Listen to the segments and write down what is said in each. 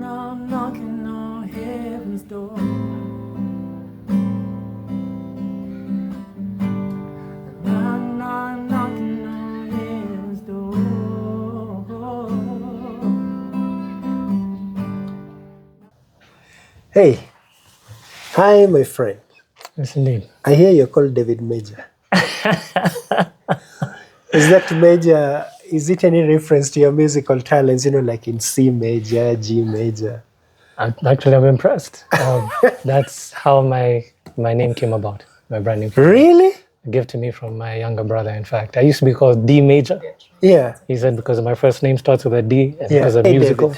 knock, knocking on heaven's door. Knock, knock, knocking on heaven's door. Hey, hi, my friend. Yes, indeed. I hear you're called David Major. Is that major? Is it any reference to your musical talents? You know, like in C major, G major. Actually, I'm impressed. That's how my name came about. My brand name. Really? A gift to me from my younger brother. In fact, I used to be called D Major. Yeah. He said because my first name starts with a D and Yeah. because of Hey, musical.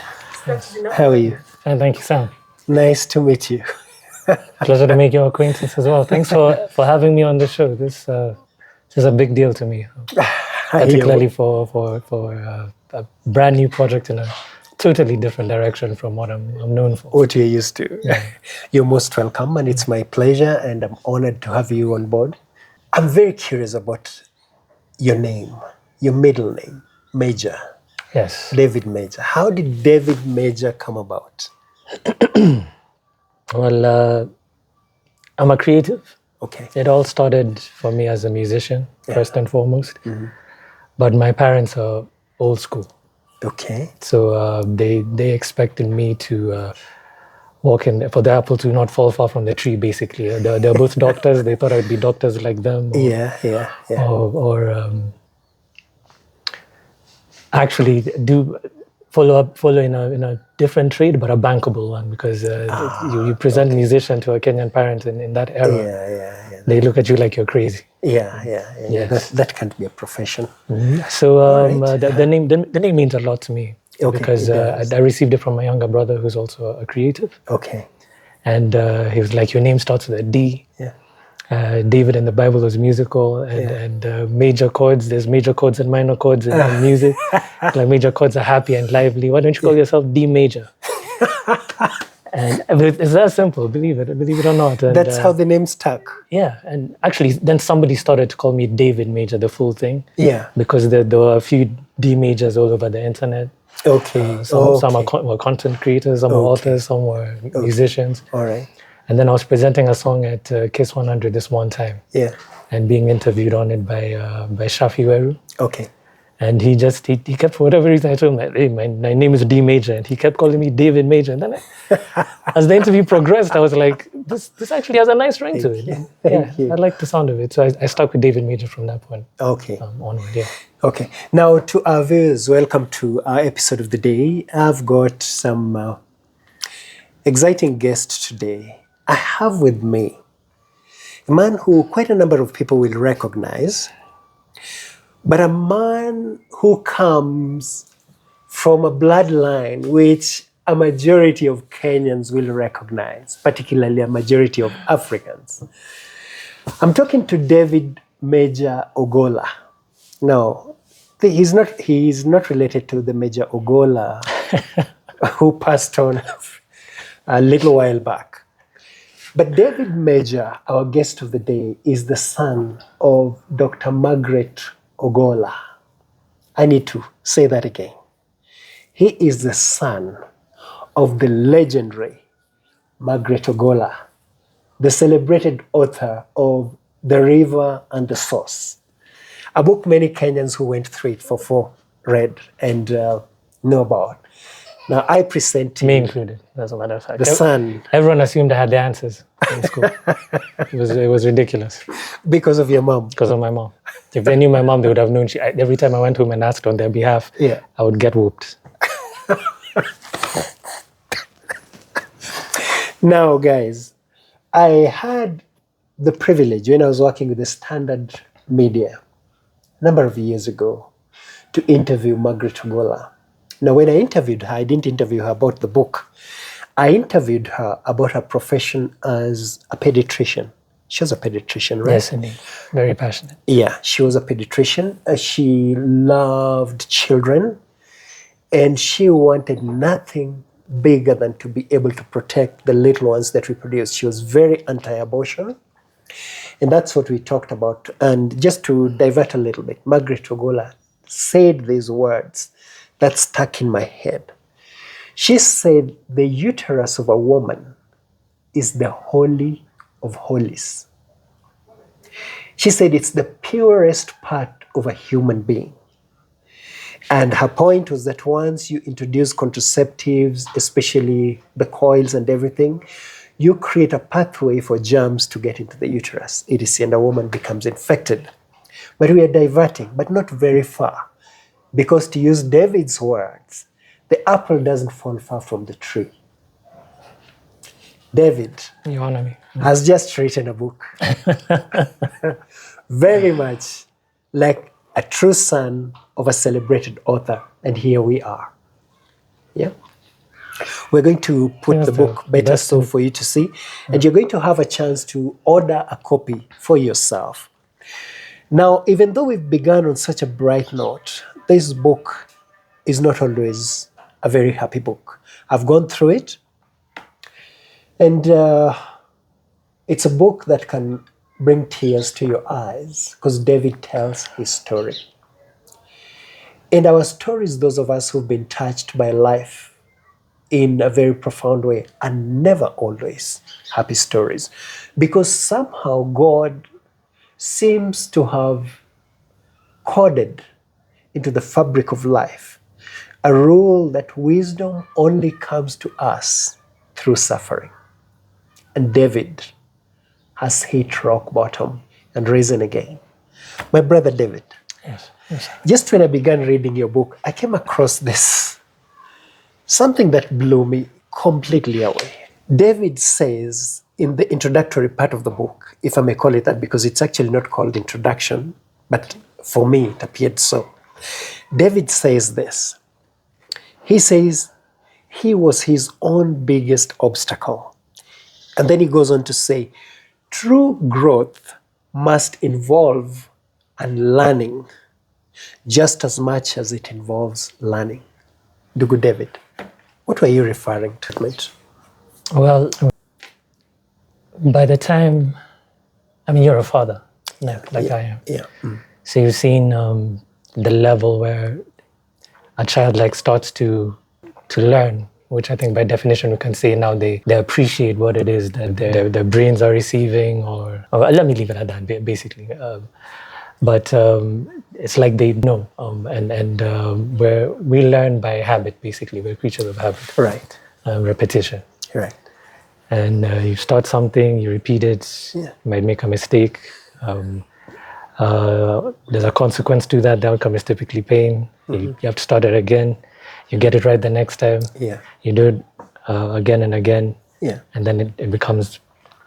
David. How are you? And thank you, Sam. Nice to meet you. Pleasure to make your acquaintance as well. Thanks for having me on the show. This is a big deal to me, particularly for a brand new project in a totally different direction from what I'm known for. What you're used to. Yeah. You're most welcome, and it's my pleasure, and I'm honored to have you on board. I'm very curious about your name, your middle name, Major. Yes. David Major. How did David Major come about? Well, I'm a creative. Okay. It all started for me as a musician, first and foremost. Mm-hmm. But my parents are old school. Okay. So they expected me to walk in, for the apple to not fall far from the tree, basically. They're both doctors. They thought I'd be doctors like them. Or actually follow in a different trade, but a bankable one, because you present musician to a Kenyan parent in that era. They look at you like you're crazy. Yes. That can't be a profession. Mm-hmm. So the name means a lot to me, because I received it from my younger brother, who's also a creative. Okay. And he was like, your name starts with a D. Yeah. David in the Bible was musical, and major chords. There's major chords and minor chords in music. Like major chords are happy and lively. Why don't you call yourself D Major? And it's that simple. Believe it or not. And, that's how the name stuck. Yeah, and actually, then somebody started to call me David Major, the full thing. Yeah. Because there were a few D majors all over the internet. Okay. Some were content creators, some were authors, some were musicians. All right. And then I was presenting a song at Kiss 100 this one time. Yeah. And being interviewed on it by Shafi Weru. Okay. And he kept, for whatever reason, I told him, hey, my name is D Major. And he kept calling me David Major. And then as the interview progressed, I was like, this actually has a nice ring to it. Thank you. I like the sound of it. So I stuck with David Major from that point. Okay. Onward, yeah. Okay. Now, to our viewers, welcome to our episode of the day. I've got some exciting guests today. I have with me a man who quite a number of people will recognize, but a man who comes from a bloodline which a majority of Kenyans will recognize, particularly a majority of Africans. I'm talking to David Major Ogola. No, he is not related to the Major Ogola who passed on a little while back. But David Major, our guest of the day, is the son of Dr. Margaret Ogola. I need to say that again. He is the son of the legendary Margaret Ogola, the celebrated author of The River and the Source, a book many Kenyans who went through it for read and know about. Now, I present to me you, included, as a matter of fact. the son. Everyone assumed I had the answers in school. It was ridiculous. Because of your mom? Because of my mom. If they knew my mom, they would have known. Every time I went home and asked on their behalf, I would get whooped. Now, guys, I had the privilege when I was working with the Standard Media a number of years ago to interview Margaret Ogola. Now, when I interviewed her, I didn't interview her about the book. I interviewed her about her profession as a pediatrician. She was a pediatrician, right? Yes, indeed. Very passionate. Yeah, she was a pediatrician. She loved children, and she wanted nothing bigger than to be able to protect the little ones that we produce. She was very anti-abortion, and that's what we talked about. And just to divert a little bit, Margaret Ogola said these words that stuck in my head. She said the uterus of a woman is the holy of holies. She said it's the purest part of a human being. And her point was that once you introduce contraceptives, especially the coils and everything, you create a pathway for germs to get into the uterus, etc., and a woman becomes infected. But we are diverting, but not very far. Because to use David's words, the apple doesn't fall far from the tree. David You honor me. has just written a book. Very much like a true son of a celebrated author. And here we are. Yeah. We're going to put Yes, the book better so for you to see. And you're going to have a chance to order a copy for yourself. Now, even though we've begun on such a bright note, this book is not always a very happy book. I've gone through it, and it's a book that can bring tears to your eyes because David tells his story. And our stories, those of us who've been touched by life in a very profound way, are never always happy stories, because somehow God seems to have coded into the fabric of life a rule that wisdom only comes to us through suffering. And David has hit rock bottom and risen again. My brother David, Yes. Yes. just when I began reading your book, I came across this, something that blew me completely away. David says in the introductory part of the book, if I may call it that, because it's actually not called introduction, but for me it appeared so. David says this. He says he was his own biggest obstacle. And then he goes on to say, true growth must involve unlearning just as much as it involves learning. Ndugu David, what were you referring to, mate? Well, by the time, I mean, you're a father, like I am. Yeah. So you've seen the level where a child like starts to learn, which I think by definition we can say now they appreciate what it is that their brains are receiving, or let me leave it at that, basically. But it's like they know, and where we learn by habit, basically. We're creatures of habit. Right. Repetition. Right. And you start something, you repeat it, Yeah. you might make a mistake. There's a consequence to that. The outcome is typically pain. You have to start it again. You get it right the next time. Yeah. You do it again and again. Yeah. And then it becomes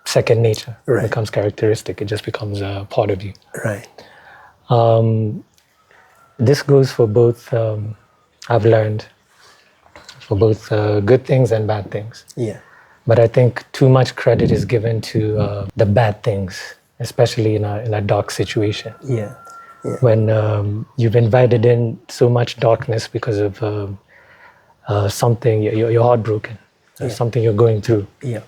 second nature. Right. It becomes characteristic. It just becomes a part of you. Right. This goes for both, I've learned, for both good things and bad things. Yeah. But I think too much credit is given to the bad things, especially in a dark situation. Yeah. Yeah. When you've invited in so much darkness because of something, you're heartbroken, something you're going through, Yeah.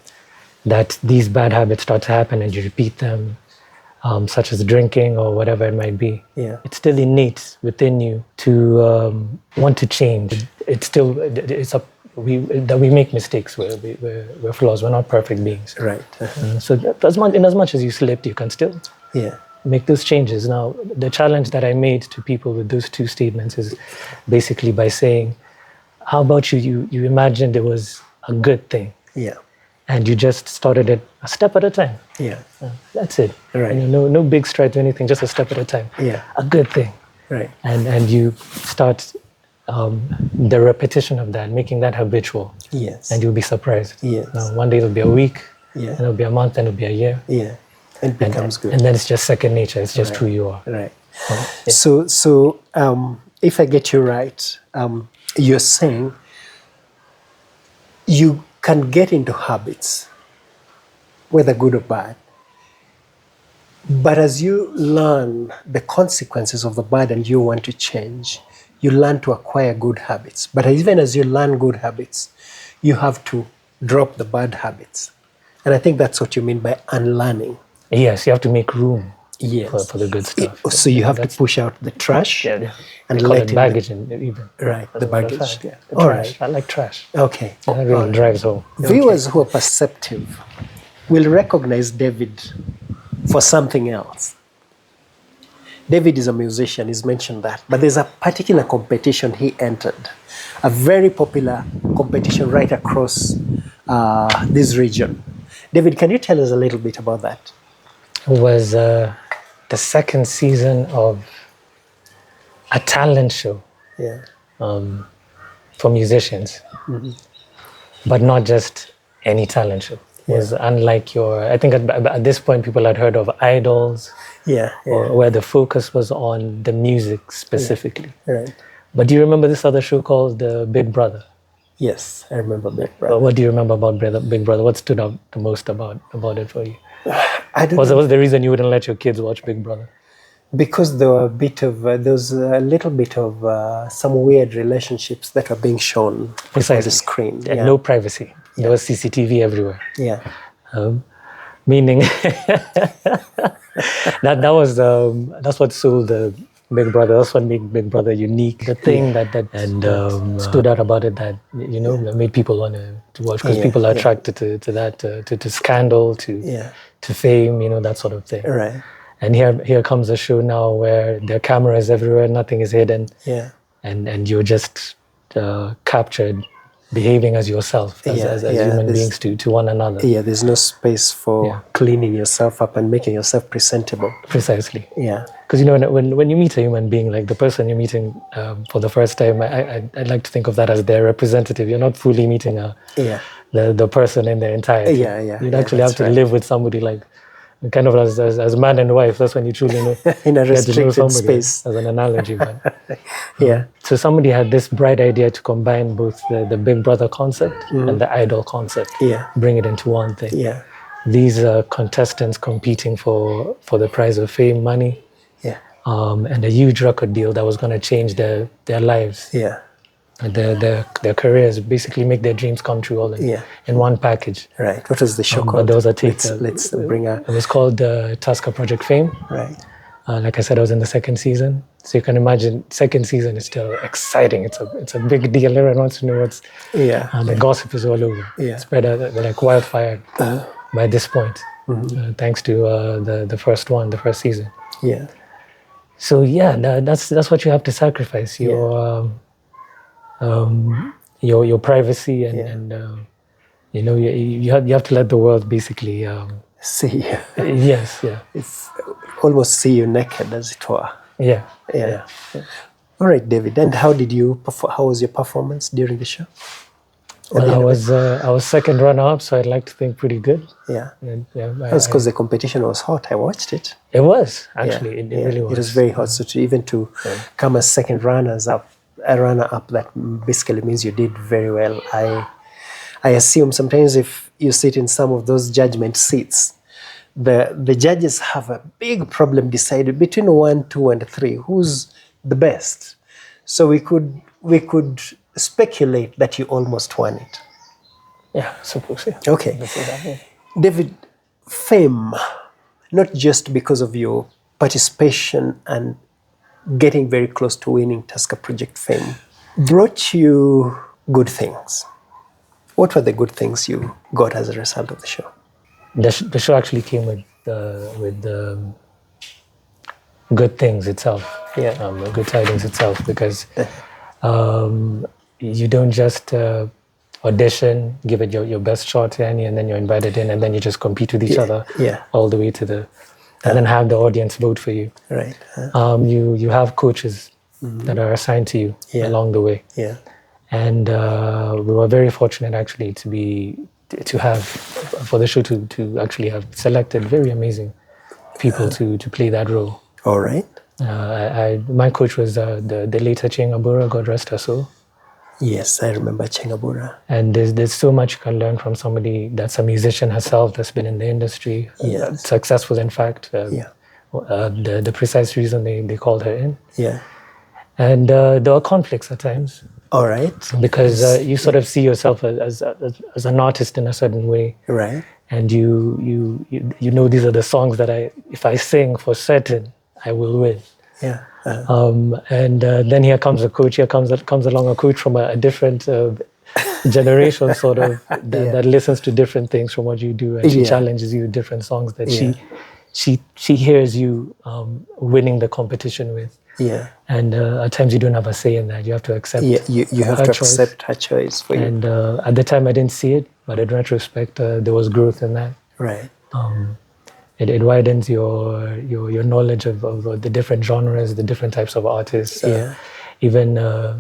that these bad habits start to happen and you repeat them, such as drinking or whatever it might be. Yeah. It's still innate within you to want to change. It's that we make mistakes, we're flaws, we're not perfect beings. Right. So in as much as you slipped, you can still Yeah. make those changes. Now, the challenge that I made to people with those two statements is basically by saying, how about you imagined it was a good thing, Yeah. and you just started it a step at a time. Yeah. That's it. Right. And no big strides or anything, just a step at a time. Yeah. A good thing. Right. And you start the repetition of that, making that habitual, Yes. and you'll be surprised. Yes. Now, one day it'll be a week, Yeah. and it'll be a month, and it'll be a year. Yeah. And it becomes good. And then it's just second nature. It's just who you are. Right. So if I get you right, you're saying you can get into habits, whether good or bad, but as you learn the consequences of the bad and you want to change, you learn to acquire good habits. But even as you learn good habits, you have to drop the bad habits. And I think that's what you mean by unlearning. Yes, you have to make room. Yes. for the good stuff. So you have to push out the trash. Yeah. And they call let it in baggage even. Right, As the a matter of baggage. fact, yeah. The All trash. right. I like trash. Okay. That really drives home. Viewers who are perceptive will recognize David for something else. David is a musician, he's mentioned that, but there's a particular competition he entered, a very popular competition right across this region. David, can you tell us a little bit about that? It was the second season of a talent show Yeah. for musicians, but not just any talent show. It was unlike I think at this point people had heard of idols, where the focus was on the music specifically. Right. But do you remember this other show called The Big Brother? Yes, I remember Big Brother. What do you remember about Big Brother? What stood out the most about it for you? I don't Was know. the reason you wouldn't let your kids watch Big Brother? Because there were there was a little bit of some weird relationships that were being shown on the screen. And no privacy. There was CCTV everywhere. Yeah. Meaning that's what sold the Big Brother. That's what made Big Brother unique. The thing that stood out about it that that made people want to watch, because people are attracted to that, to scandal, to fame, that sort of thing. Right. And here comes a show now where there are cameras everywhere, nothing is hidden. Yeah. And you're just captured behaving as yourself, as human beings to one another. Yeah, there's no space for cleaning yourself up and making yourself presentable. Precisely. Yeah. Because when you meet a human being, like the person you're meeting for the first time, I'd like to think of that as their representative. You're not fully meeting the person in their entirety. You'd actually have to live with somebody like kind of as man and wife. That's when you truly know. In a restricted space. As an analogy. But, yeah. So somebody had this bright idea to combine both the Big Brother concept and the idol concept. Yeah. Bring it into one thing. Yeah. These contestants competing for the prize of fame, money. Yeah. And a huge record deal that was going to change their lives. Yeah. Their careers, basically make their dreams come true all in one package. Right. What was the show called? But there was a take. Let's bring It was called Tusker Project Fame. Right. Like I said, I was in the second season. So you can imagine, second season is still exciting. It's a big deal. Everyone wants to know what's... the gossip is all over. Yeah. Spread like wildfire by this point, thanks to the first season. Yeah. So that's what you have to sacrifice. Your privacy and you have to let the world basically see you. Yes, yeah. It's almost see you naked, as it were. Yeah. All right, David. And how was your performance during the show? Well, I was second runner-up, so I'd like to think pretty good. Yeah. That's because the competition was hot. I watched it. It was actually. It really was. It was very hot. So to come as second runner-up, that basically means you did very well. I assume sometimes if you sit in some of those judgment seats, the judges have a big problem deciding between 1, 2, and 3 who's the best. So we could speculate that you almost won it. Yeah, suppose so. Okay. David, fame, not just because of your participation and getting very close to winning Tusker Project Fame, brought you good things. What were the good things you got as a result of the show? The show actually came with good things itself. Good tidings itself, because you don't just audition, give it your best shot, and then you're invited in, and then you just compete with each other all the way to and then have the audience vote for you. Right. You have coaches that are assigned to you along the way. Yeah. And we were very fortunate actually to have for the show to actually have selected very amazing people to play that role. All right. My coach was the later Chengabura, God rest her soul. Yes, I remember Chengabura. And there's so much you can learn from somebody that's a musician herself, that's been in the industry, successful in fact. The precise reason they called her in. Yeah. And there were conflicts at times. All right. Because you sort of see yourself as an artist in a certain way. Right. and you know these are the songs that if I sing for certain, I will win. Yeah. And then here comes a coach. Here comes along a coach from a different generation, sort of that listens to different things from what you do, and she challenges you with different songs that she hears you winning the competition with. Yeah. And at times you don't have a say in that. You have to accept. Yeah. You have to accept her choice for you. And at the time I didn't see it, but in retrospect, there was growth in that. Right. It widens your knowledge of the different genres, the different types of artists. Even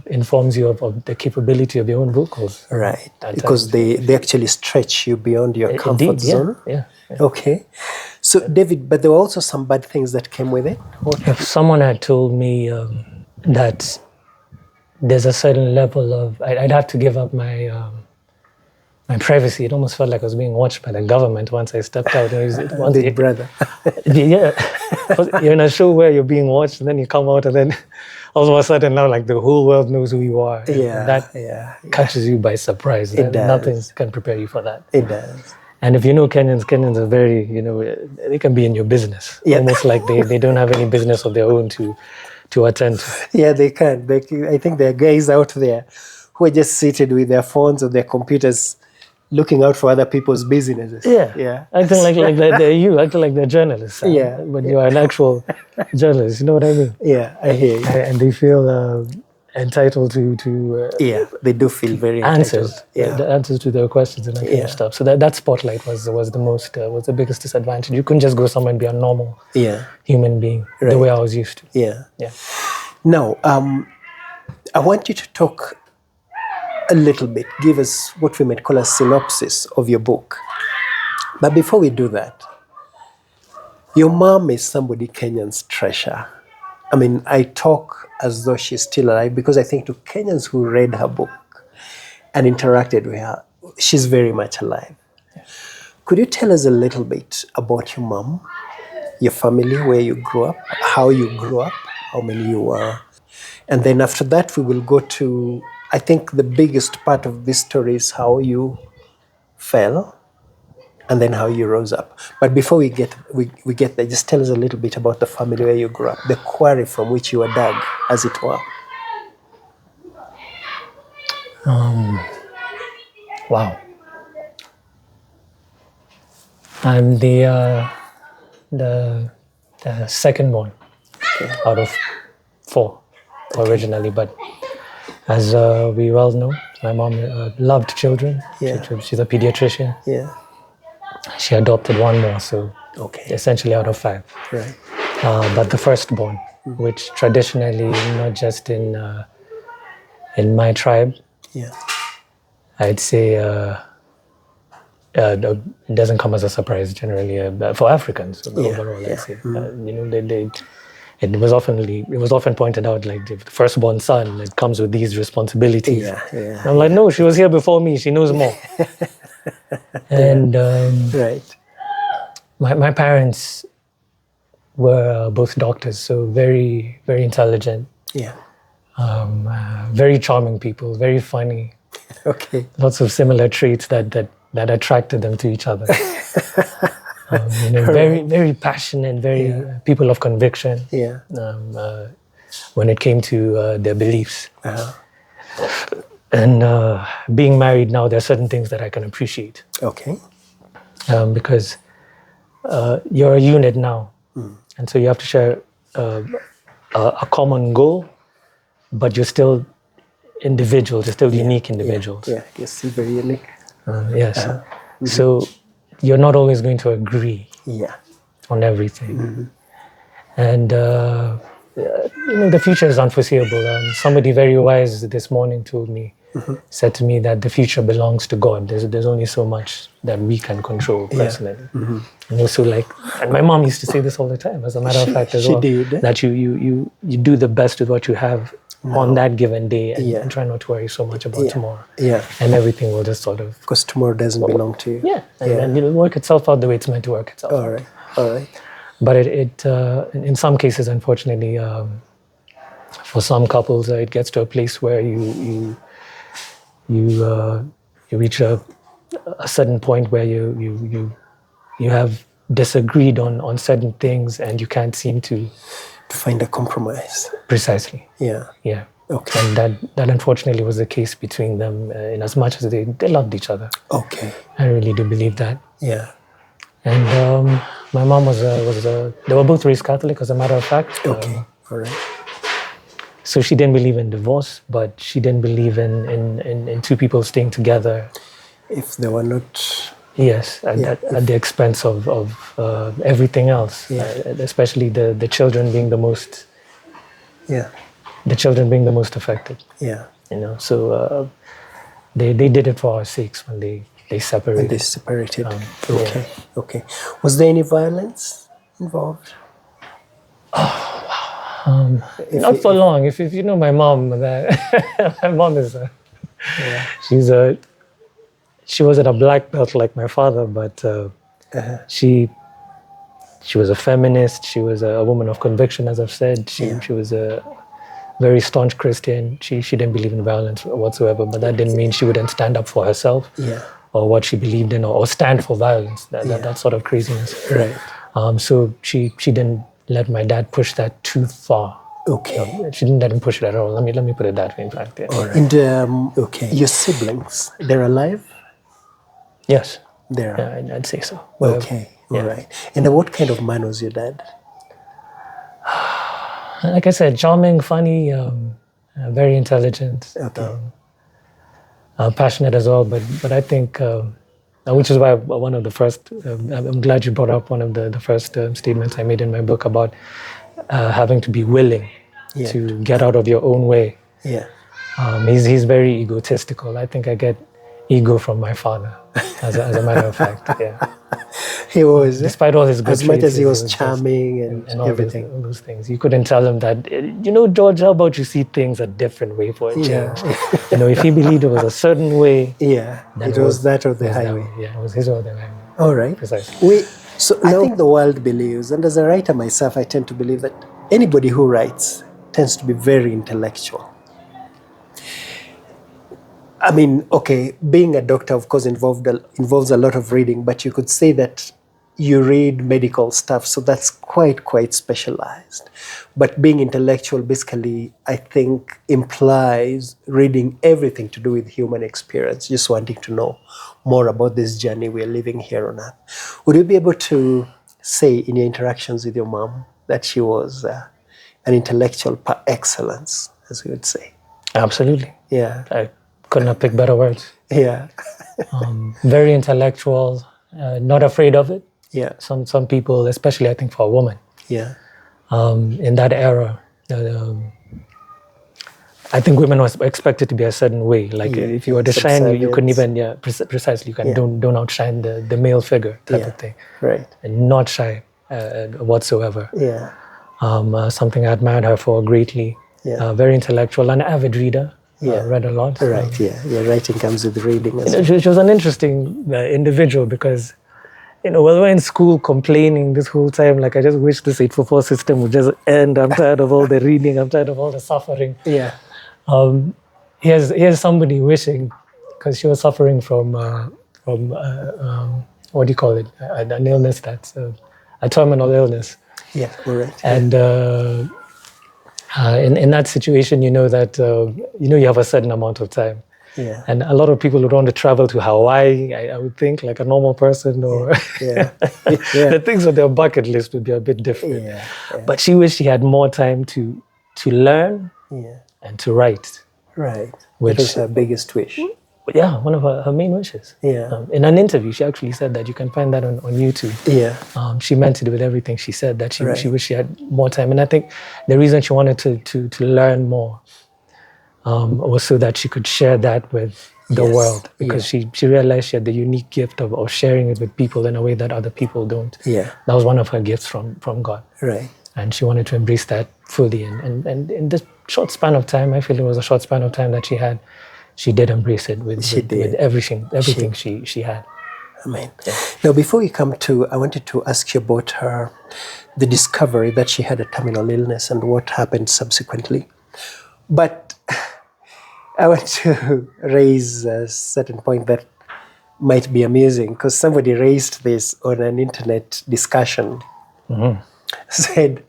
informs you of the capability of your own vocals. Right. Because they actually stretch you beyond your comfort zone. Yeah. Okay. So David, but there were also some bad things that came with it. If someone had told me that there's a certain level of, I'd have to give up my privacy. It almost felt like I was being watched by the government once I stepped out. Big brother. Yeah. You're in a show where you're being watched, and then you come out, and then all of a sudden now, like, the whole world knows who you are. And that catches you by surprise. It does. Nothing can prepare you for that. It does. And if you know Kenyans are very, they can be in your business. Almost like they don't have any business of their own to attend to. Yeah, they can. I think there are guys out there who are just seated with their phones or their computers looking out for other people's businesses. Yeah. Acting like they're you, acting like they're journalists. When you are an actual journalist, you know what I mean? Yeah, I hear you. And they feel entitled to they do feel very answers. Entitled. The answers to their questions and that kind of stuff. So that spotlight was the biggest disadvantage. You couldn't just go somewhere and be a normal human being the way I was used to. Yeah. Now, I want you to talk a little bit, give us what we might call a synopsis of your book. But before we do that, your mom is somebody Kenyans treasure. I mean, I talk as though she's still alive because I think to Kenyans who read her book and interacted with her, she's very much alive. Could you tell us a little bit about your mom, your family, where you grew up, how you grew up, how many you were? And then after that, we will go to, I think the biggest part of this story is how you fell and then how you rose up. But before we get there, just tell us a little bit about the family where you grew up, the quarry from which you were dug, as it were. Wow. I'm the second born out of 4 originally, but as we well know, my mom loved children. She's a pediatrician. She adopted 1 more, so essentially out of 5. Right. But the firstborn, which traditionally, not just in my tribe, I'd say it doesn't come as a surprise generally for Africans overall. I'd say it was often pointed out, like, the firstborn son, it comes with these responsibilities. I'm like, no, she was here before me. She knows more. And my parents were both doctors, so very, very intelligent. Very charming people, very funny. Lots of similar traits that attracted them to each other. Very, very passionate, very people of conviction. When it came to their beliefs. And being married now, there are certain things that I can appreciate. Because you're a unit now. And so you have to share a common goal, but you're still individuals, you're still unique individuals. You're still very unique. Yes. So you're not always going to agree on everything. And the future is unforeseeable. Somebody very wise this morning told me, said to me that the future belongs to God. There's only so much that we can control personally. And also, and my mom used to say this all the time, as a matter of fact, as well. She did. That you do the best with what you have on that given day, and try not to worry so much about tomorrow. And everything will just sort of... Because tomorrow doesn't belong to you. And it'll work itself out the way it's meant to work itself out. All right. But it in some cases, unfortunately, for some couples, it gets to a place where you reach a a certain point where you have disagreed on certain things and you can't seem to find a compromise. Precisely. Yeah. Yeah. Okay. And that unfortunately was the case between them, in as much as they loved each other. Okay. I really do believe that. Yeah. And my mom was they were both raised Catholic, as a matter of fact. Okay. All right. So she didn't believe in divorce, but she didn't believe in two people staying together. If they were not... Yes, at the expense of everything else, especially the children being the most... Yeah. The children being the most affected. Yeah. You know, so they did it for our sakes when they separated. When they separated. Okay. Yeah. Okay. Was there any violence involved? Not for long. If you know my mom, my mom is she wasn't a black belt like my father, but she was a feminist. She was a woman of conviction, as I've said. She was a very staunch Christian. She didn't believe in violence whatsoever, but that didn't mean she wouldn't stand up for herself or what she believed in, or stand for violence. That sort of craziness. Right. So she didn't let my dad push that too far. Okay. She didn't let him push it at all. Let me put it that way. In fact. Yeah. All right. And your siblings, they're alive? Yes. They are. Yeah, I'd say so. Okay. All right. And what kind of man was your dad? Like I said, charming, funny, very intelligent, passionate as well. But I think, which is why one of the first, I'm glad you brought up one of the first statements I made in my book about having to be willing to get out of your own way. Yeah. He's very egotistical. I think I get ego from my father, as a matter of fact. Yeah. He was, despite all his good as much traits, as he was charming and all everything. all those things. You couldn't tell him that, George, how about you see things a different way for a change? If he believed it was a certain way, then it was that or the highway. It was his or the highway. All right. Precisely. So I think the world believes, and as a writer myself, I tend to believe that anybody who writes tends to be very intellectual. I mean, being a doctor, of course, involves a lot of reading, but you could say that you read medical stuff, so that's quite specialized. But being intellectual basically, I think, implies reading everything to do with human experience, just wanting to know more about this journey we're living here on Earth. Would you be able to say in your interactions with your mom that she was an intellectual par excellence, as we would say? Absolutely. Yeah. I couldn't have picked better words. Yeah. Very intellectual, not afraid of it. Yeah. Some people, especially I think for a woman. Yeah. In that era, I think women were expected to be a certain way. Like if you were to shine, you couldn't even, precisely, you can don't outshine the male figure type of thing. Right. And not shy whatsoever. Yeah. Something I admired her for greatly. Yeah. Very intellectual, an avid reader. Read a lot. Right, Your writing comes with reading as well. She was an interesting individual because, we're in school complaining this whole time, like, I just wish this 844 system would just end. I'm tired of all the reading. I'm tired of all the suffering. Yeah. Here's somebody wishing, because she was suffering from what do you call it? An illness that's a terminal illness. Yeah, correct. And in that situation, you know that you have a certain amount of time. Yeah. And a lot of people would want to travel to Hawaii, I would think, like a normal person, or the things on their bucket list would be a bit different. Yeah. But she wished she had more time to learn and to write. Right. Which that was her biggest wish. Yeah, one of her main wishes. Yeah. In an interview, she actually said that. You can find that on YouTube. Yeah. She meant it with everything she said, that she wished she had more time. And I think the reason she wanted to learn more was so that she could share that with the world. Because she realized she had the unique gift of sharing it with people in a way that other people don't. Yeah. That was one of her gifts from God. Right. And she wanted to embrace that fully. And in this short span of time, I feel it was a short span of time that she had, she did embrace it with everything she had. Amen. Yeah. Now, before we come to, I wanted to ask you about the discovery that she had a terminal illness and what happened subsequently. But I want to raise a certain point that might be amusing because somebody raised this on an internet discussion. Said,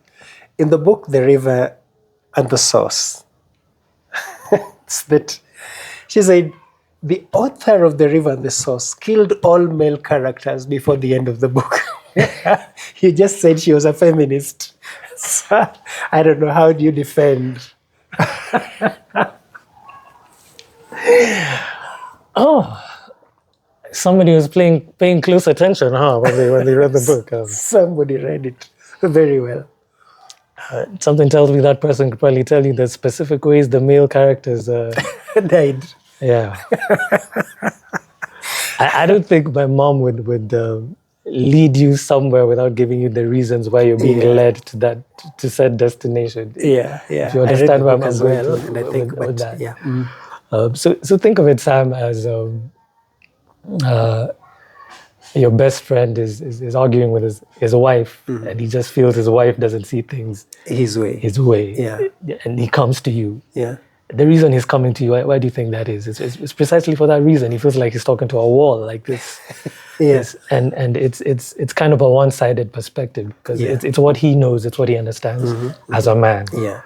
in the book, The River and the Source, it's that she said, the author of The River and the Source killed all male characters before the end of the book. You just said she was a feminist. So, I don't know, how do you defend? Somebody was paying close attention, when they read the book. Somebody read it very well. Something tells me that person could probably tell you the specific ways the male characters Died. Yeah. I don't think my mom would lead you somewhere without giving you the reasons why you're being led to said destination. Yeah. If you understand where I'm as going well, to and I think with that. Yeah. So think of it, Sam, as your best friend is arguing with his wife, and he just feels his wife doesn't see things His way. Yeah. And he comes to you. Yeah. The reason he's coming to you, why do you think that is? It's precisely for that reason. He feels like he's talking to a wall, like this. Yes. And it's kind of a one-sided perspective, because it's what he knows, it's what he understands as a man. Yeah.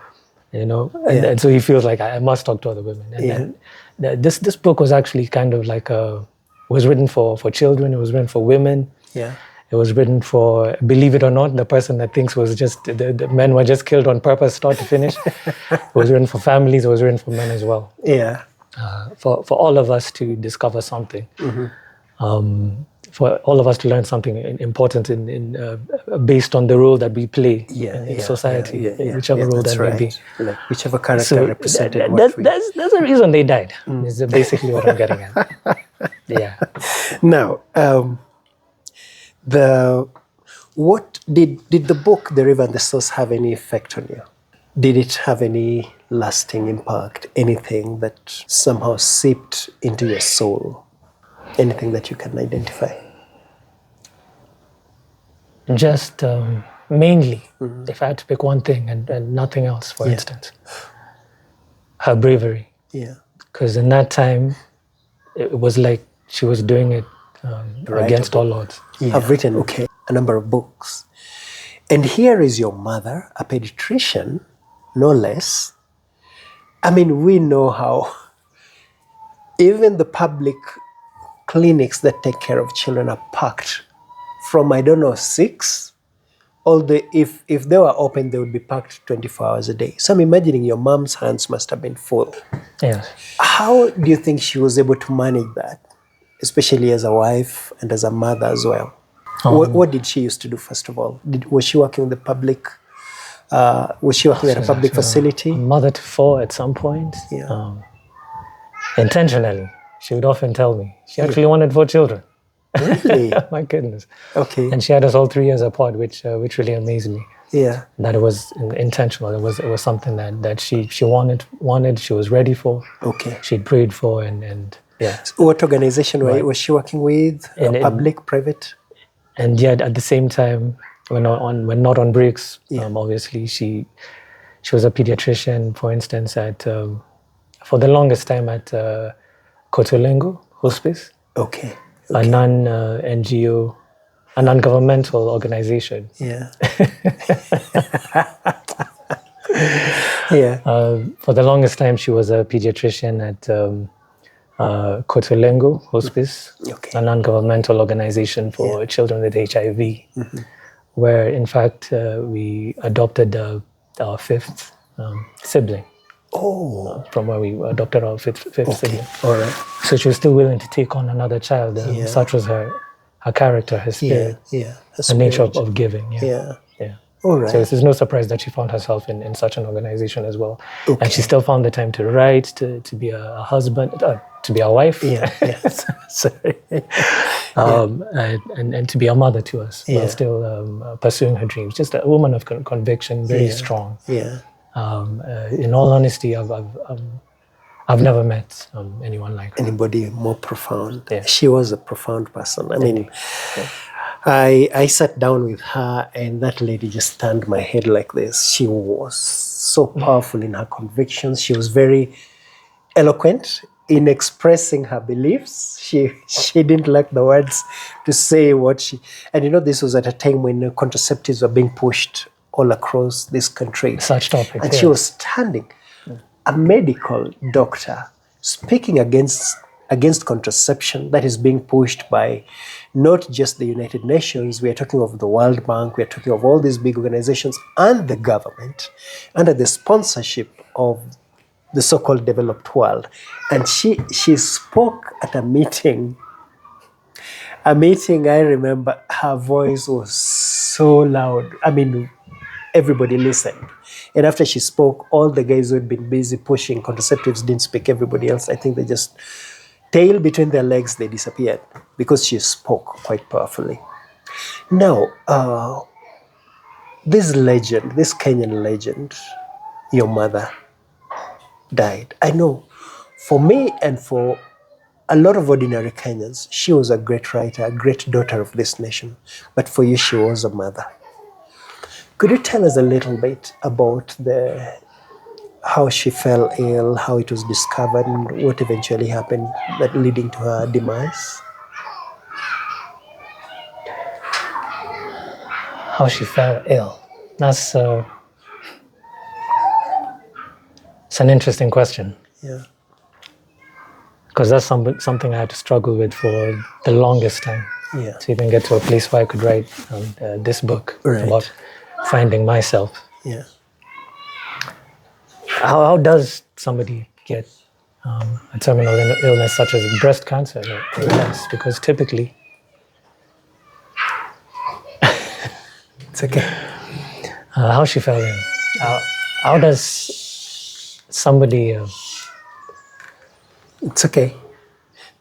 And so he feels like I must talk to other women. And this book was actually kind of like it was written for children, it was written for women. Yeah. It was written for, believe it or not, the person that thinks was just, the men were just killed on purpose, start to finish. It was written for families, it was written for men as well. Yeah. For all of us to discover something. For all of us to learn something important based on the role that we play in society, whichever role that may be. Like whichever character represented there's a reason they died, is basically what I'm getting at. Yeah. Now, what did the book The River and the Source have any effect on you? Did it have any lasting impact? Anything that somehow seeped into your soul? Anything that you can identify? Just mainly, if I had to pick one thing and nothing else, for instance, her bravery. Yeah. Because in that time, it was like she was doing it against all odds. Yeah. I've written a number of books. And here is your mother, a pediatrician, no less. I mean, we know how even the public clinics that take care of children are packed from, 6, although if they were open, they would be packed 24 hours a day. So I'm imagining your mom's hands must have been full. Yes. How do you think she was able to manage that, especially as a wife and as a mother as well? What did she used to do, first of all? Was she working with the public? Was she working at a public facility? Mother to 4 at some point. Yeah. Intentionally. She would often tell me she actually wanted 4 children. Really? My goodness. Okay. And she had us all 3 years apart, which really amazed me. Yeah. That it was intentional. It was something that she wanted. She was ready for. Okay. She'd prayed for, and yeah. So what organization was she working with? Public, private? And yet at the same time, when not on breaks, obviously she was a pediatrician, for instance, at for the longest time at Kotolengo Hospice. Okay. A non-NGO, a non-governmental organization. Yeah. Yeah. For the longest time, she was a pediatrician at Kotolengo Hospice, a non-governmental organization for children with HIV, where, in fact, we adopted our 5th sibling. Oh. From where we adopted our fifth sibling. All right. So she was still willing to take on another child. Such was her character, her spirit, the nature of giving. Yeah. All right. So it's no surprise that she found herself in such an organization as well. And she still found the time to write, to be a husband, to be a wife. Sorry. And to be a mother to us while still pursuing her dreams. Just a woman of conviction, very strong. Yeah. In all honesty, I've never met anyone like her. Anybody more profound. Yeah. She was a profound person. I mean, I sat down with her and that lady just turned my head like this. She was so powerful in her convictions. She was very eloquent in expressing her beliefs, she didn't lack the words to say what she. And this was at a time when contraceptives were being pushed all across this country. Such topics. And she was standing, a medical doctor, speaking against contraception that is being pushed by not just the United Nations. We are talking of the World Bank. We are talking of all these big organizations and the government under the sponsorship of the so-called developed world. And she spoke at a meeting. I remember her voice was so loud. I mean, everybody listened. And after she spoke, all the guys who had been busy pushing contraceptives didn't speak. Everybody else, I think they just tail between their legs, they disappeared because she spoke quite powerfully. Now, this Kenyan legend, your mother died. I know for me and for a lot of ordinary Kenyans, she was a great writer, a great daughter of this nation. But for you, she was a mother. Could you tell us a little bit about how she fell ill, how it was discovered, and what eventually happened that leading to her demise? How she fell ill. That's it's an interesting question. Yeah. Because that's something I had to struggle with for the longest time. Yeah. To even get to a place where I could write this book about finding myself. Yeah. How does somebody get a terminal illness such as breast cancer? Yes, because typically... It's okay. How she fell in. How does somebody... It's okay.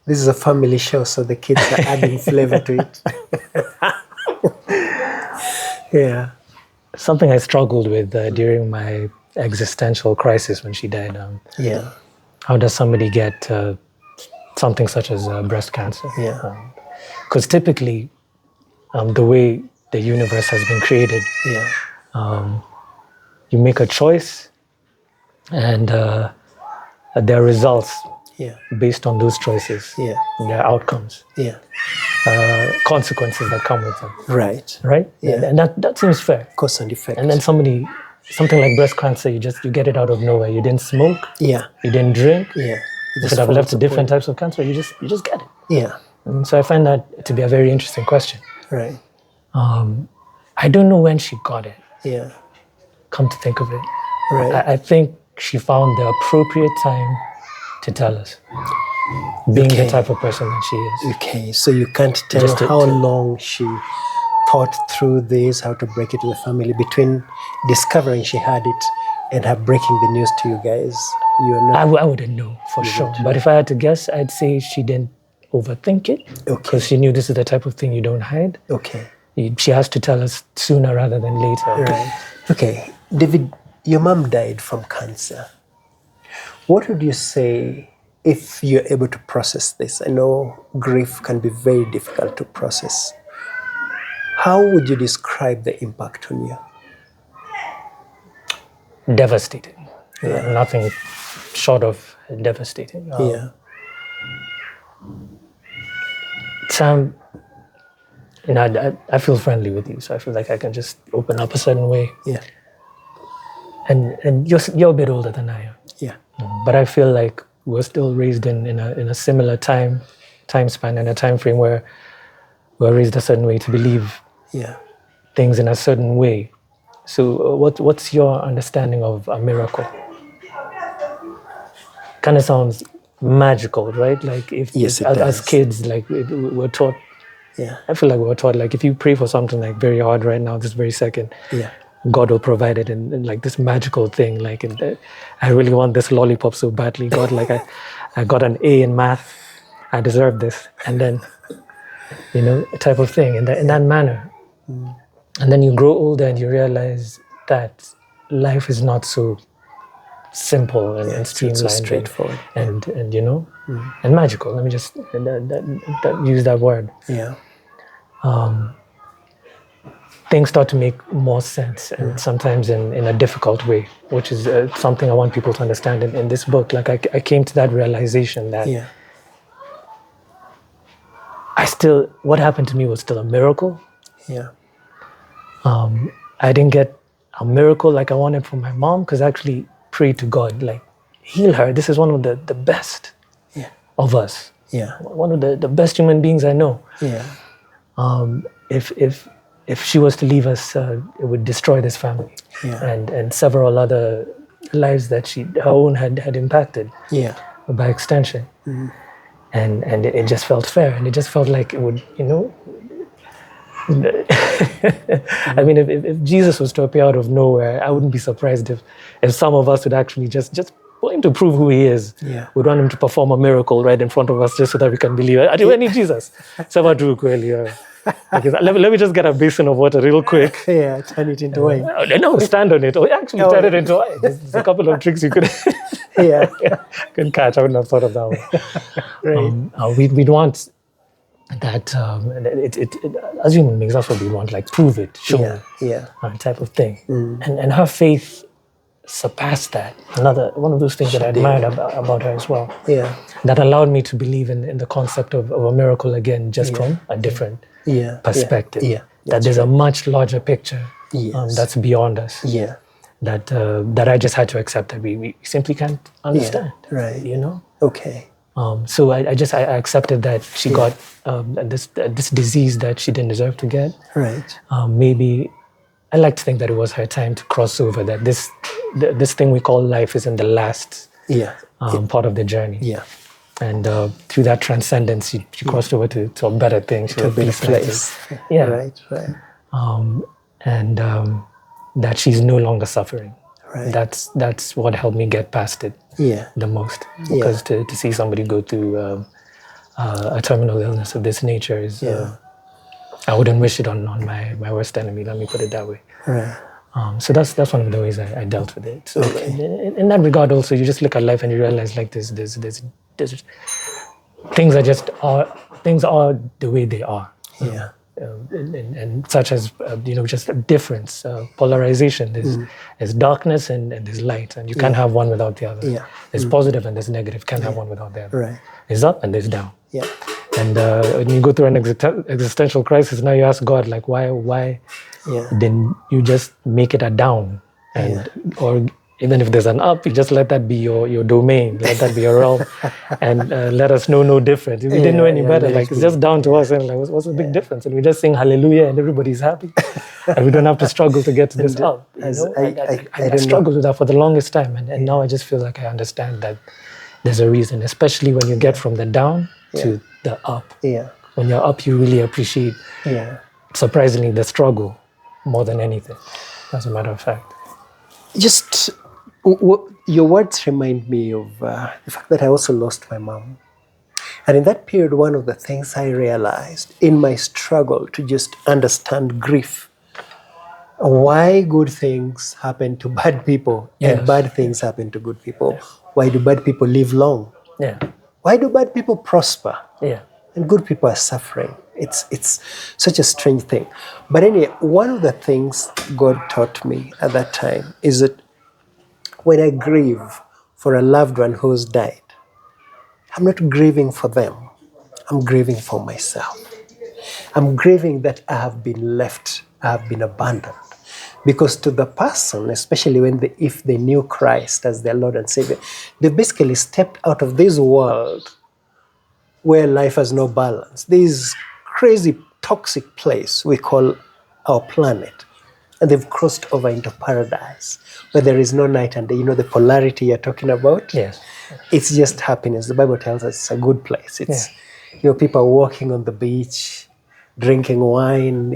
This is a family show, so the kids are adding flavor to it. Yeah. Something I struggled with during my existential crisis when she died. Yeah. How does somebody get something such as breast cancer? Yeah. Because typically, the way the universe has been created, you make a choice, and there are results based on those choices. Yeah. There are outcomes. Yeah. Consequences that come with them. Right. Right? Yeah. And that seems fair. Cause and effect. And then something like breast cancer, you get it out of nowhere. You didn't smoke. Yeah. You didn't drink. Yeah. You could have left to different types of cancer. You just get it. Yeah. And so I find that to be a very interesting question. Right. I don't know when she got it. Yeah. Come to think of it. Right. I think she found the appropriate time to tell us, being the type of person that she is. Okay, so you can't tell how long she thought through this, how to break it to the family, between discovering she had it and her breaking the news to you guys. You're not. I wouldn't know for sure, but if I had to guess, I'd say she didn't overthink it, because she knew this is the type of thing you don't hide. Okay. She has to tell us sooner rather than later. Right. Okay, David, your mom died from cancer. What would you say if you're able to process this? I know grief can be very difficult to process. How would you describe the impact on you? Devastating. Nothing short of devastating. Sam, I feel friendly with you, so I feel like I can just open up a certain way. Yeah. And you're a bit older than I am. Yeah. But I feel like we're still raised in a similar time span and a time frame where we're raised a certain way to believe things in a certain way. So what's your understanding of a miracle? Kind of sounds magical, right? Like as kids, like we're taught. Yeah. I feel like we're taught, like, if you pray for something like very hard right now, this very second, God will provide it in like this magical thing. Like, I really want this lollipop so badly. God, like I got an A in math. I deserve this. And then, type of thing in that manner. Mm. And then you grow older and you realize that life is not so simple and streamlined, so straightforward, and and magical. Let me just use that word. Yeah. things start to make more sense, and sometimes in a difficult way, which is something I want people to understand in this book. Like I came to that realization that what happened to me was still a miracle. Yeah. I didn't get a miracle like I wanted from my mom, because I actually prayed to God, like, heal her. This is one of the best of us. Yeah. One of the best human beings I know. Yeah. If she was to leave us, it would destroy this family. Yeah. And several other lives that her own had impacted. Yeah. By extension. Mm-hmm. And it just felt fair, and it just felt like it would, I mean, if Jesus was to appear out of nowhere, I wouldn't be surprised if some of us would actually just want him to prove who he is. Yeah. We'd want him to perform a miracle right in front of us just so that we can believe it. I need Jesus. Let me just get a basin of water real quick. Yeah, turn it into wine. No, stand on it. Or actually turn it into wine. There's a couple of tricks you could could catch. I wouldn't have thought of that one. Right. We'd want that, as human beings, that's what we want, like prove it, show it, type of thing. And her faith surpassed that. One of those things that I admired about her as well. Yeah. That allowed me to believe in the concept of a miracle again, just from a different perspective. Yeah. That there's a much larger picture that's beyond us. Yeah. That I just had to accept that we simply can't understand. Yeah. Right. Okay. So I accepted that she got this disease that she didn't deserve to get. Right. Maybe I like to think that it was her time to cross over. That this thing we call life is in the last part of the journey. Yeah. And through that transcendence, she crossed over to a better thing, to a better place. Yeah. Right. And that she's no longer suffering. Right. That's what helped me get past it. The most, because to see somebody go through a terminal illness of this nature is, I wouldn't wish it on my worst enemy. Let me put it that way. Right. So that's one of the ways I dealt with it. So in that regard, also, you just look at life and you realize like there's things are the way they are. Yeah. And such as just a difference, polarization. There's darkness and there's light, and you can't have one without the other. Yeah. There's positive and there's negative. Can't have one without the other. Right. There's up and there's down. Yeah. And when you go through an existential crisis, now you ask God, like, why didn't you just make it a down? And or even if there's an up, you just let that be your domain, let that be your realm, and let us know no different. If we didn't know any better, like, it's just down to us, and like, what's the big difference? And we just sing hallelujah, and everybody's happy, and we don't have to struggle to get to this up. I struggled with that for the longest time, and now I just feel like I understand that there's a reason, especially when you get from the down to the up. Yeah. When you're up, you really appreciate, surprisingly, the struggle more than anything, as a matter of fact. Just your words remind me of the fact that I also lost my mom. And in that period, one of the things I realized in my struggle to just understand grief, why good things happen to bad people and bad things happen to good people. Why do bad people live long? Yeah. Why do bad people prosper? Yeah. And good people are suffering. It's such a strange thing. But anyway, one of the things God taught me at that time is that when I grieve for a loved one who's died, I'm not grieving for them. I'm grieving for myself. I'm grieving that I have been left, I have been abandoned. Because to the person, especially if they knew Christ as their Lord and Savior, they basically stepped out of this world where life has no balance. This crazy, toxic place we call our planet. And they've crossed over into paradise, where there is no night and day. The polarity you're talking about? Yes. It's just happiness. The Bible tells us it's a good place. It's, people are walking on the beach, drinking wine,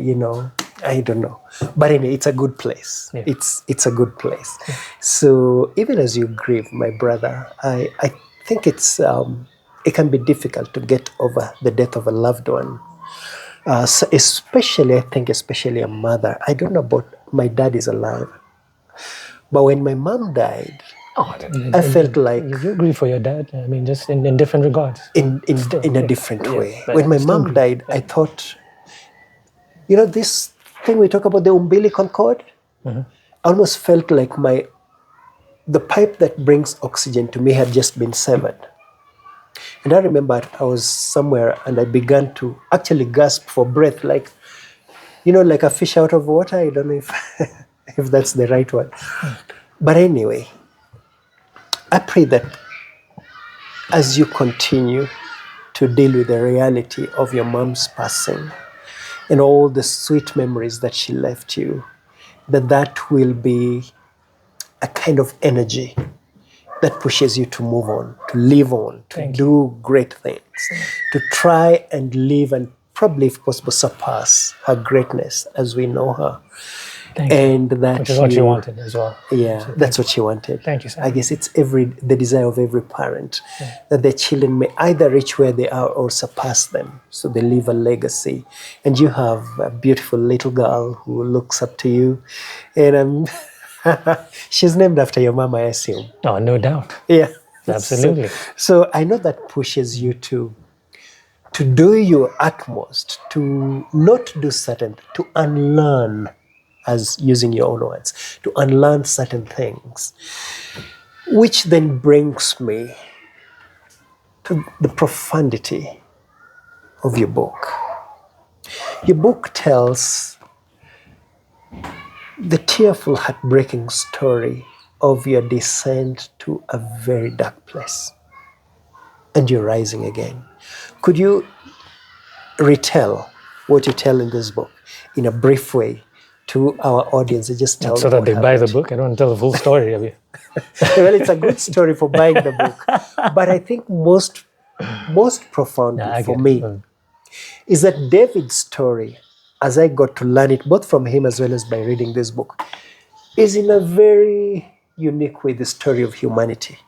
I don't know. But anyway, it's a good place. Yeah. It's a good place. Yeah. So even as you grieve, my brother, I think it can be difficult to get over the death of a loved one. So especially a mother. I don't know about my dad is alive. But when my mom died, I felt like... You agree for your dad? I mean, just in different regards. In a different way. When my mom died, I thought, this thing we talk about, the umbilical cord, I almost felt like the pipe that brings oxygen to me had just been severed. And I remember I was somewhere and I began to actually gasp for breath, like, like a fish out of water. I don't know if that's the right word. But anyway, I pray that as you continue to deal with the reality of your mom's passing and all the sweet memories that she left you, that will be a kind of energy that pushes you to move on, to live on, to do great things, to try and live and probably, if possible, surpass her greatness as we know her. And that which is what you wanted as well. Yeah, so that's what she wanted. Thank you, sir. I guess it's the desire of every parent that their children may either reach where they are or surpass them, so they leave a legacy. And you have a beautiful little girl who looks up to you, and she's named after your mom, I assume. Oh, no doubt. Yeah, absolutely. So I know that pushes you to do your utmost, to not do certain, to unlearn, as using your own words, to unlearn certain things, which then brings me to the profundity of your book. Your book tells the tearful, heartbreaking story of your descent to a very dark place and you're rising again. Could you retell what you tell in this book in a brief way to our audience? Just tell so them that they buy the book. I don't want to tell the full story of it. Well, it's a good story for buying the book, but I think most profoundly for me is that David's story, as I got to learn it both from him as well as by reading this book, is in a very unique way the story of humanity,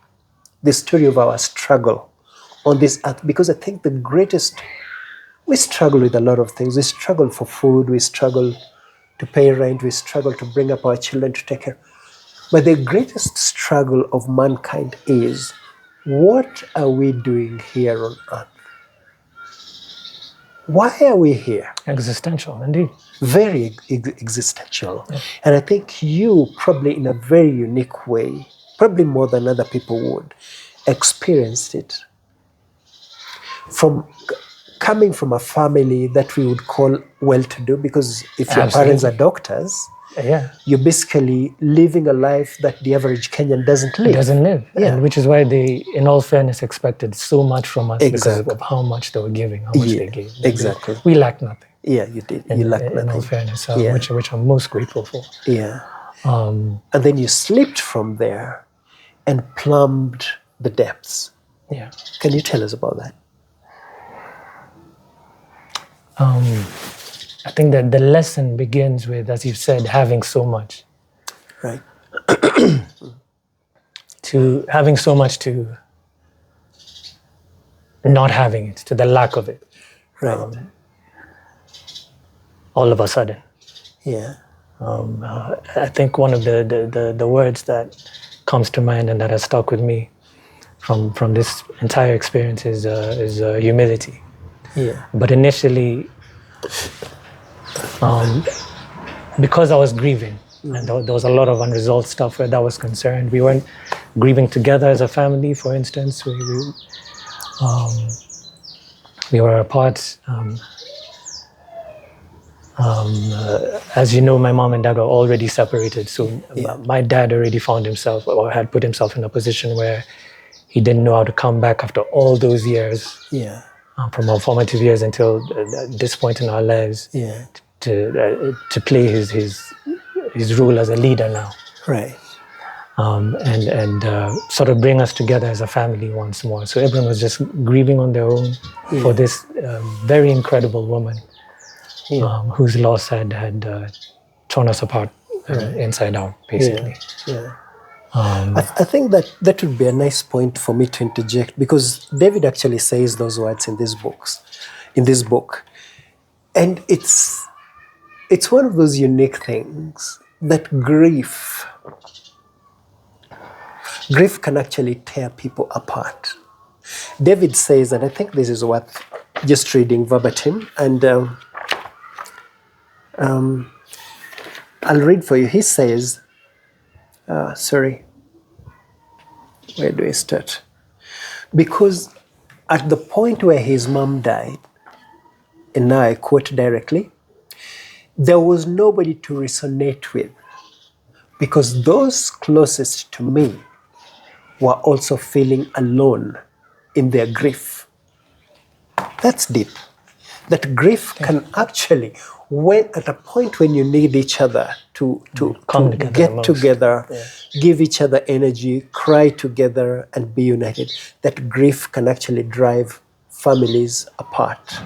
the story of our struggle on this earth. Because I think we struggle with a lot of things. We struggle for food, we struggle to pay rent, we struggle to bring up our children, to take care. But the greatest struggle of mankind is, what are we doing here on earth? Why are we here? Existential, indeed. Very existential. Yeah. And I think you probably in a very unique way, probably more than other people would, experienced it. Coming from a family that we would call well-to-do, because if your parents are doctors, you're basically living a life that the average Kenyan doesn't live. Yeah. And which is why they, in all fairness, expected so much from us because of how much they were giving, how much they gave. Exactly. We lacked nothing. Yeah, you did. You lacked nothing. In all fairness, which I'm most grateful for. Yeah. And then you slipped from there and plumbed the depths. Yeah. Can you tell us about that? I think that the lesson begins with, as you've said, having so much. Right. Having so much to not having it, to the lack of it. Right. All of a sudden. Yeah. I think one of the words that comes to mind and that has stuck with me from this entire experience is humility. Yeah. But initially, because I was grieving, and there was a lot of unresolved stuff where that was concerned. We weren't grieving together as a family, for instance. We were apart. As you know, my mom and dad were already separated. So my dad already found himself, or had put himself in a position where he didn't know how to come back after all those years. Yeah. From our formative years until this point in our lives, to play his role as a leader now, right? And sort of bring us together as a family once more. So everyone was just grieving on their own for this very incredible woman whose loss had torn us apart inside out, basically. Yeah. I think that would be a nice point for me to interject, because David actually says those words in this book, and it's one of those unique things that grief can actually tear people apart. David says, and I think this is worth just reading verbatim, and I'll read for you. He says, sorry, where do I start? Because at the point where his mom died, and now I quote directly, there was nobody to resonate with because those closest to me were also feeling alone in their grief. That's deep. That grief can actually, when at a point when you need each other to get together, give each other energy, cry together, and be united, that grief can actually drive families apart.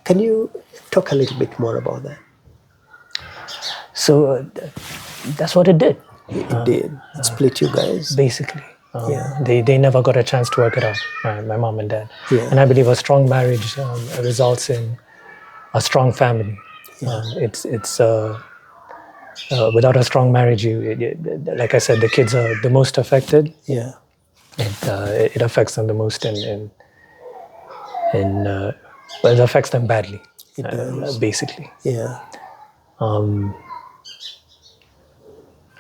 Can you talk a little bit more about that? So that's what it did. It did. It split you guys. Basically. They never got a chance to work it out, my mom and dad. Yeah. And I believe a strong marriage results in a strong family. It's without a strong marriage, like I said, the kids are the most affected. Yeah. It affects them the most well, it affects them badly. It does. Basically. Yeah.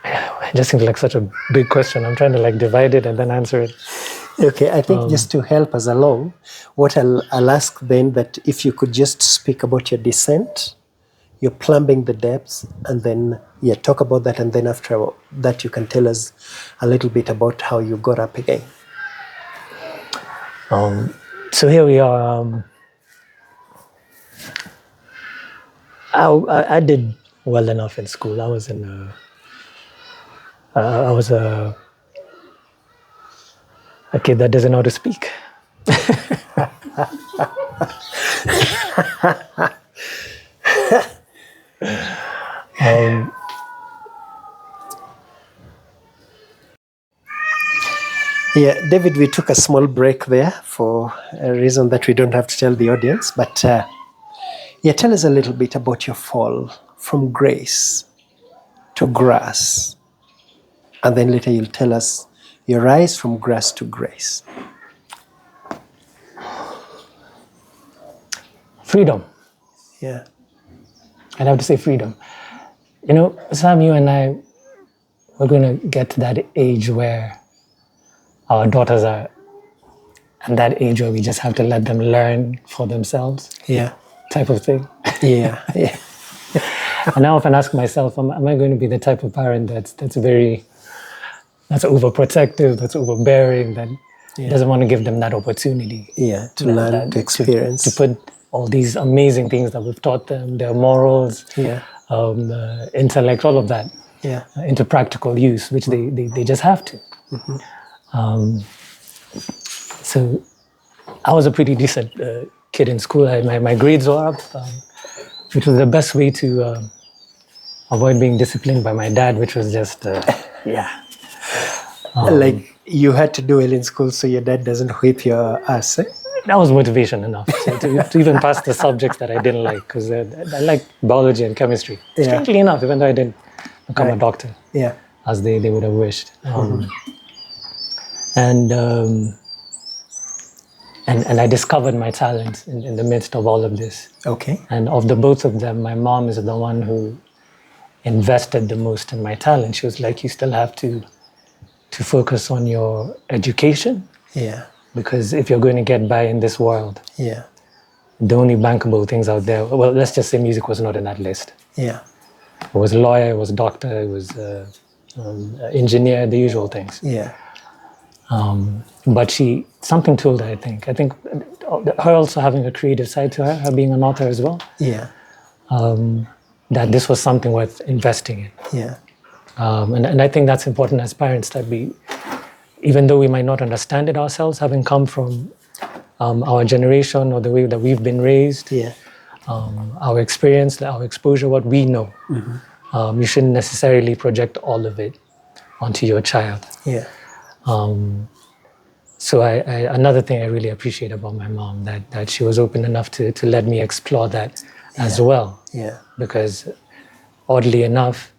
It just seems like such a big question. I'm trying to divide it and then answer it. Okay, I think just to help us along, what I'll ask then that if you could just speak about your descent, you're plumbing the depths, and then talk about that, and then after that you can tell us a little bit about how you got up again. So here we are. I did well enough in school. I was a kid that doesn't know how to speak. David, we took a small break there for a reason that we don't have to tell the audience, but tell us a little bit about your fall from grace to grass, and then later you'll tell us your rise from grass to grace. Freedom. Yeah. I'd have to say freedom. Sam, you and I, we're going to get to that age where our daughters are at that age where we just have to let them learn for themselves. Yeah. Type of thing. Yeah. And I often ask myself, am I going to be the type of parent that's overprotective, that's overbearing, that doesn't want to give them that opportunity? Yeah, to learn, to experience. To put all these amazing things that we've taught them, their morals, intellect, all of that, into practical use, which they just have to. Mm-hmm. So I was a pretty decent kid in school. My grades were up, which was the best way to avoid being disciplined by my dad, which was just, like you had to do well in school so your dad doesn't whip your ass, eh? That was motivation enough to even pass the subjects that I didn't like, because I liked biology and chemistry. Strangely enough, even though I didn't become a doctor, as they would have wished. And I discovered my talent in the midst of all of this. Okay. And of the both of them, my mom is the one who invested the most in my talent. She was like, you still have to focus on your education. Yeah. Because if you're going to get by in this world, the only bankable things out there, well, let's just say music was not in that list. Yeah. It was lawyer, it was doctor, it was engineer, the usual things. Yeah. But something told her, I think her also having a creative side to her being an author as well, that this was something worth investing in. Yeah. And I think that's important as parents, that we, even though we might not understand it ourselves, having come from our generation or the way that we've been raised, our experience, our exposure, what we know, you shouldn't necessarily project all of it onto your child. Yeah. So another thing I really appreciate about my mom, that she was open enough to let me explore that as well. Yeah. Because oddly enough,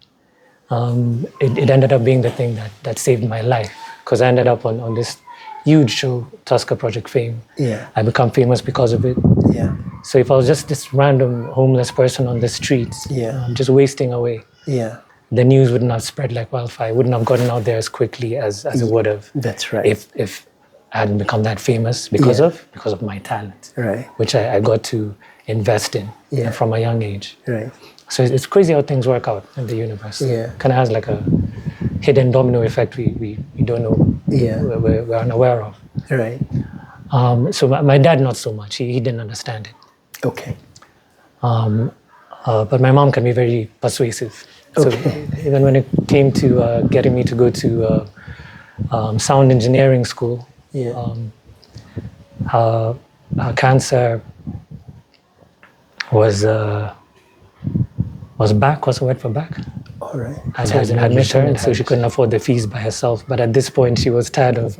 it ended up being the thing that saved my life. Because I ended up on this huge show, Tusker Project Fame. Yeah. I become famous because of it. Yeah. So if I was just this random homeless person on the streets, just wasting away, Yeah. the news would not spread like wildfire. It wouldn't have gotten out there as quickly as it would have. That's right. If I hadn't become that famous because of my talent, Right. which I got to invest in from a young age. Right. So it's crazy how things work out in the universe. Yeah. Kind of has like a hidden domino effect we don't know. Yeah. We're unaware of. Right. So my dad not so much. He didn't understand it. Okay. But my mom can be very persuasive. So even when it came to getting me to go to sound engineering school, her cancer was back. What's the word for back? All right. Had returned, so she couldn't afford the fees by herself. But at this point, she was tired of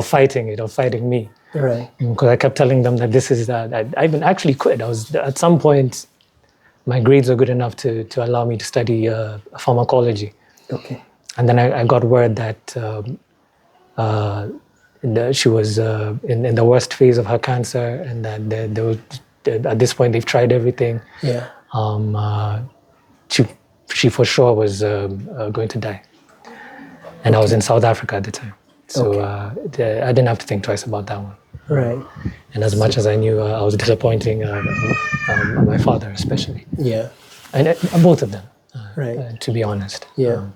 fighting it, of fighting me. Right. Because I kept telling them that this is that. I even actually quit. I was at some point, my grades were good enough to allow me to study pharmacology. Okay. And then I got word that she was in the worst phase of her cancer, and that at this point they've tried everything. Yeah. She for sure was going to die. And I was in South Africa at the time. So I didn't have to think twice about that one. Right. And as much as I knew I was disappointing my father especially. Yeah. And both of them, Right. to be honest. Yeah.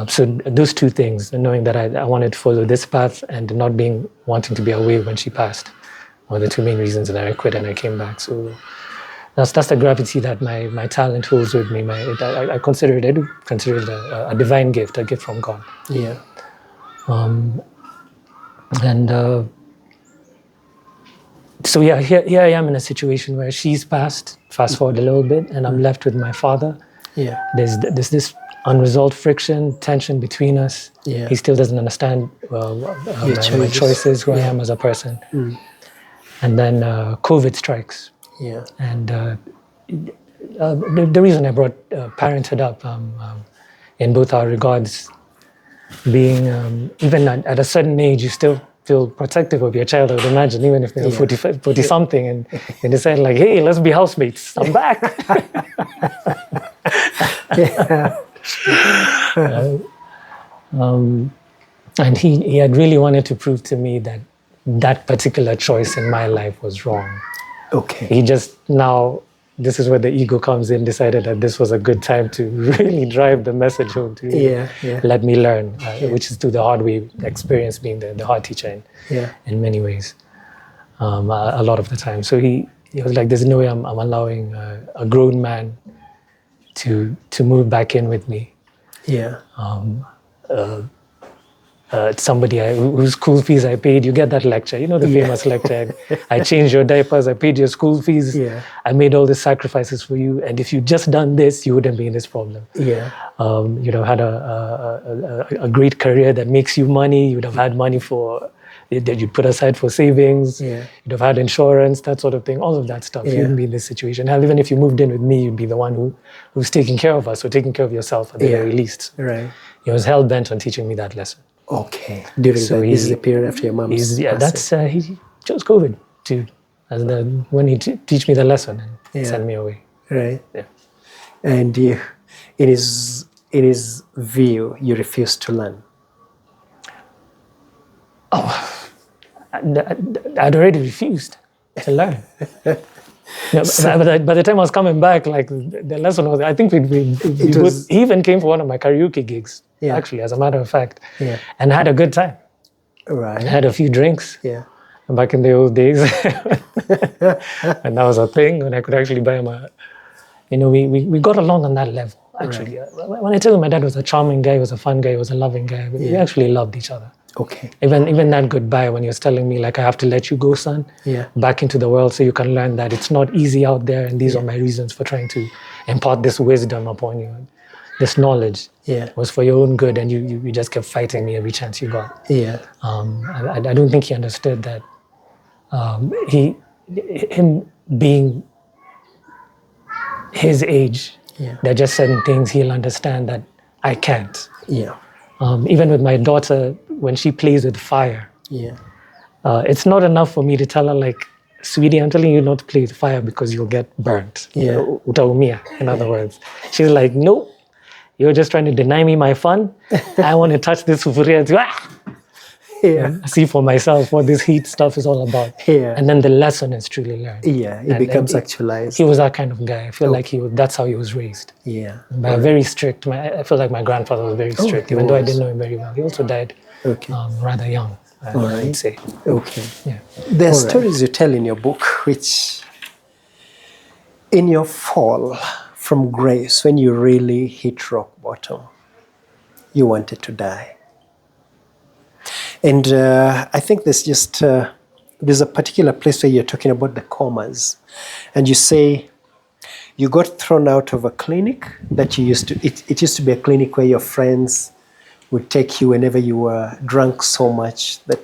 So those two things, knowing that I wanted to follow this path and not wanting to be away when she passed, were the two main reasons that I quit and I came back. So that's the gravity that my talent holds with me. I consider it a divine gift, a gift from God. Yeah. So here I am in a situation where she's passed. Fast forward a little bit, and I'm left with my father. Yeah. There's this unresolved friction, tension between us. Yeah. He still doesn't understand my choices, who I am as a person. And then COVID strikes. Yeah. And the reason I brought parenthood up in both our regards, being even at a certain age, you still feel protective of your child, I would imagine, even if they're 40 something, and decide like, hey, let's be housemates. I'm back. And he had really wanted to prove to me that particular choice in my life was wrong. Okay. He just now, this is where the ego comes in, decided that this was a good time to really drive the message home to let me learn, which is through the hard way experience, being the hard teacher in many ways, a lot of the time. So he was like, there's no way I'm allowing a grown man to move back in with me. Yeah. Somebody whose school fees I paid. You get that lecture, the famous lecture. I changed your diapers, I paid your school fees. Yeah. I made all the sacrifices for you, and if you just done this, you wouldn't be in this problem. Yeah. Had a great career that makes you money. You'd have had money that you'd put aside for savings. Yeah. You'd have had insurance, that sort of thing. All of that stuff. You wouldn't be in this situation. Hell, even if you moved in with me, you'd be the one who's taking care of us, or taking care of yourself at the very least. Right. He was hell bent on teaching me that lesson. Okay. During this is the period after your mom's passing. He chose COVID when he teach me the lesson and send me away. Right. Yeah. And in his view, you refused to learn. Oh, I'd already refused to learn. By the time I was coming back, like the lesson was, I think he even came for one of my karaoke gigs, actually, as a matter of fact, and had a good time. Right. And had a few drinks. Yeah. Back in the old days. And that was a thing when I could actually buy him we got along on that level, actually. Right. When I tell you my dad was a charming guy, he was a fun guy, he was a loving guy, we actually loved each other. Okay. Even that goodbye when he was telling me, like, I have to let you go, son, back into the world so you can learn that it's not easy out there, and these are my reasons for trying to impart this wisdom upon you. This knowledge was for your own good, and you just kept fighting me every chance you got. Yeah. I don't think he understood that him being his age, there are just certain things he'll understand that I can't. Yeah. Even with my daughter, when she plays with fire, it's not enough for me to tell her, like, sweetie, I'm telling you not to play with fire because you'll get burnt. Yeah. Utaumia, in other words. She's like, nope, you're just trying to deny me my fun. I want to touch this sufuria. Yeah. See for myself what this heat stuff is all about. Yeah. And then the lesson is truly learned. Yeah, it becomes actualized. He was that kind of guy. I feel like that's how he was raised. Yeah. But very strict. I feel like my grandfather was very strict, even though I didn't know him very well. He also died rather young, I would say. Okay. Yeah. There are stories you tell in your book which, in your fall from grace, when you really hit rock bottom, you wanted to die. And I think there's a particular place where you're talking about the comas. And you say you got thrown out of a clinic that you used to, it used to be a clinic where your friends would take you whenever you were drunk so much that...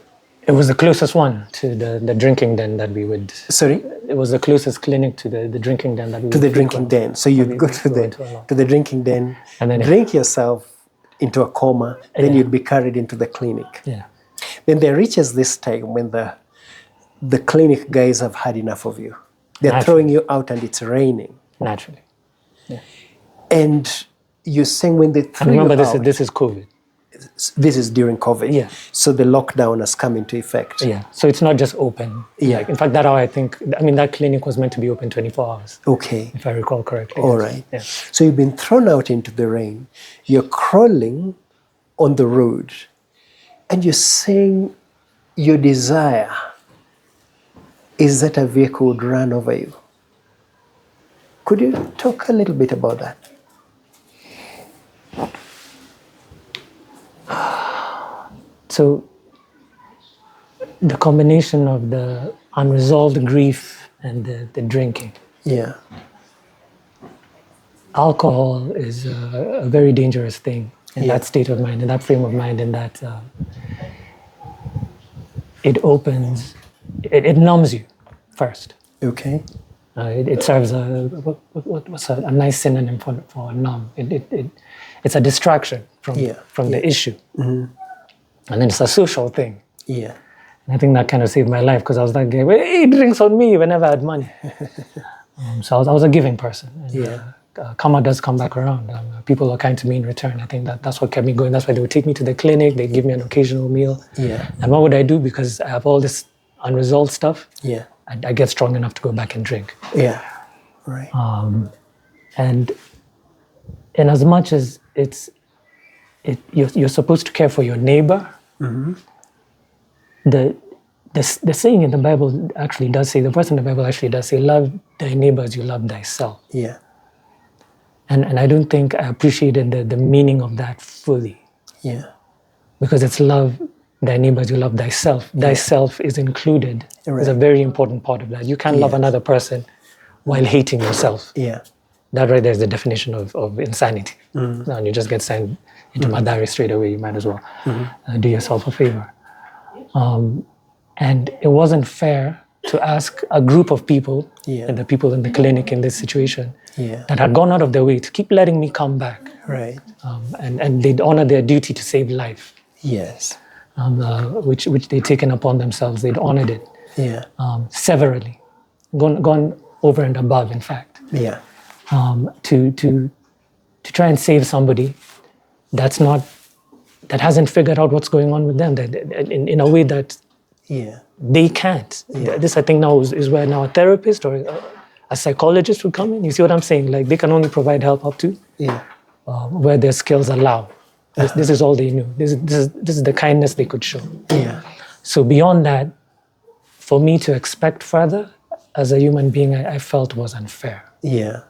It was the closest one to the drinking den that we would... Sorry? It was the closest clinic to the drinking den that we would... To the drinking den. So you'd go to the drinking den, and then drink yourself into a coma, then you'd be carried into the clinic. Yeah. Then there reaches this time when the clinic guys have had enough of you. They're throwing you out and it's raining. Naturally. Yeah. And you're saying when they throw you out... Remember, this is COVID. This is during COVID. Yeah. So the lockdown has come into effect. Yeah. So it's not just open. Yeah. Like, in fact, that clinic was meant to be open 24 hours. Okay. If I recall correctly. All right. Yeah. So you've been thrown out into the rain. You're crawling on the road. And you're saying your desire is that a vehicle would run over you. Could you talk a little bit about that? So the combination of the unresolved grief and the drinking. Yeah. Alcohol is a very dangerous thing in that state of mind, in that frame of mind, in that it numbs you first. Okay. It serves what's a nice synonym for numb. It's a distraction from the issue. Mm-hmm. And then it's a social thing. Yeah. And I think that kind of saved my life because I was that guy, he drinks on me whenever I had money. So I was a giving person. And, karma does come back around. People are kind to me in return. I think that's what kept me going. That's why they would take me to the clinic. They'd give me an occasional meal. Yeah. And what would I do? Because I have all this unresolved stuff. Yeah. I get strong enough to go back and drink. Yeah. Right. And in as much as you're supposed to care for your neighbor, mm-hmm. The saying in the Bible actually does say, the verse in the Bible actually does say, love thy neighbor as you love thyself. Yeah. And I don't think I appreciated the meaning of that fully. Yeah. Because it's love thy neighbor as you love thyself. Yeah. Thyself is included. Right. It's a very important part of that. You can't love another person while hating yourself. Yeah. That right there is the definition of insanity. Mm-hmm. And you just get sent into Madari straight away. You might as well do yourself a favor. And it wasn't fair to ask a group of people, and the people in the clinic in this situation, that had gone out of their way to keep letting me come back. Right. And they'd honor their duty to save life. Yes. Which they'd taken upon themselves. They'd honored it. Yeah. Severally. Gone over and above, in fact. Yeah. To try and save somebody that hasn't figured out what's going on with them, that in a way that they can't. This, I think, now is where now a therapist or a psychologist would come in. You see what I'm saying? Like, they can only provide help up to where their skills allow. This is all they knew. This is the kindness they could show. Yeah. So beyond that, for me to expect further as a human being, I felt was unfair. Yeah.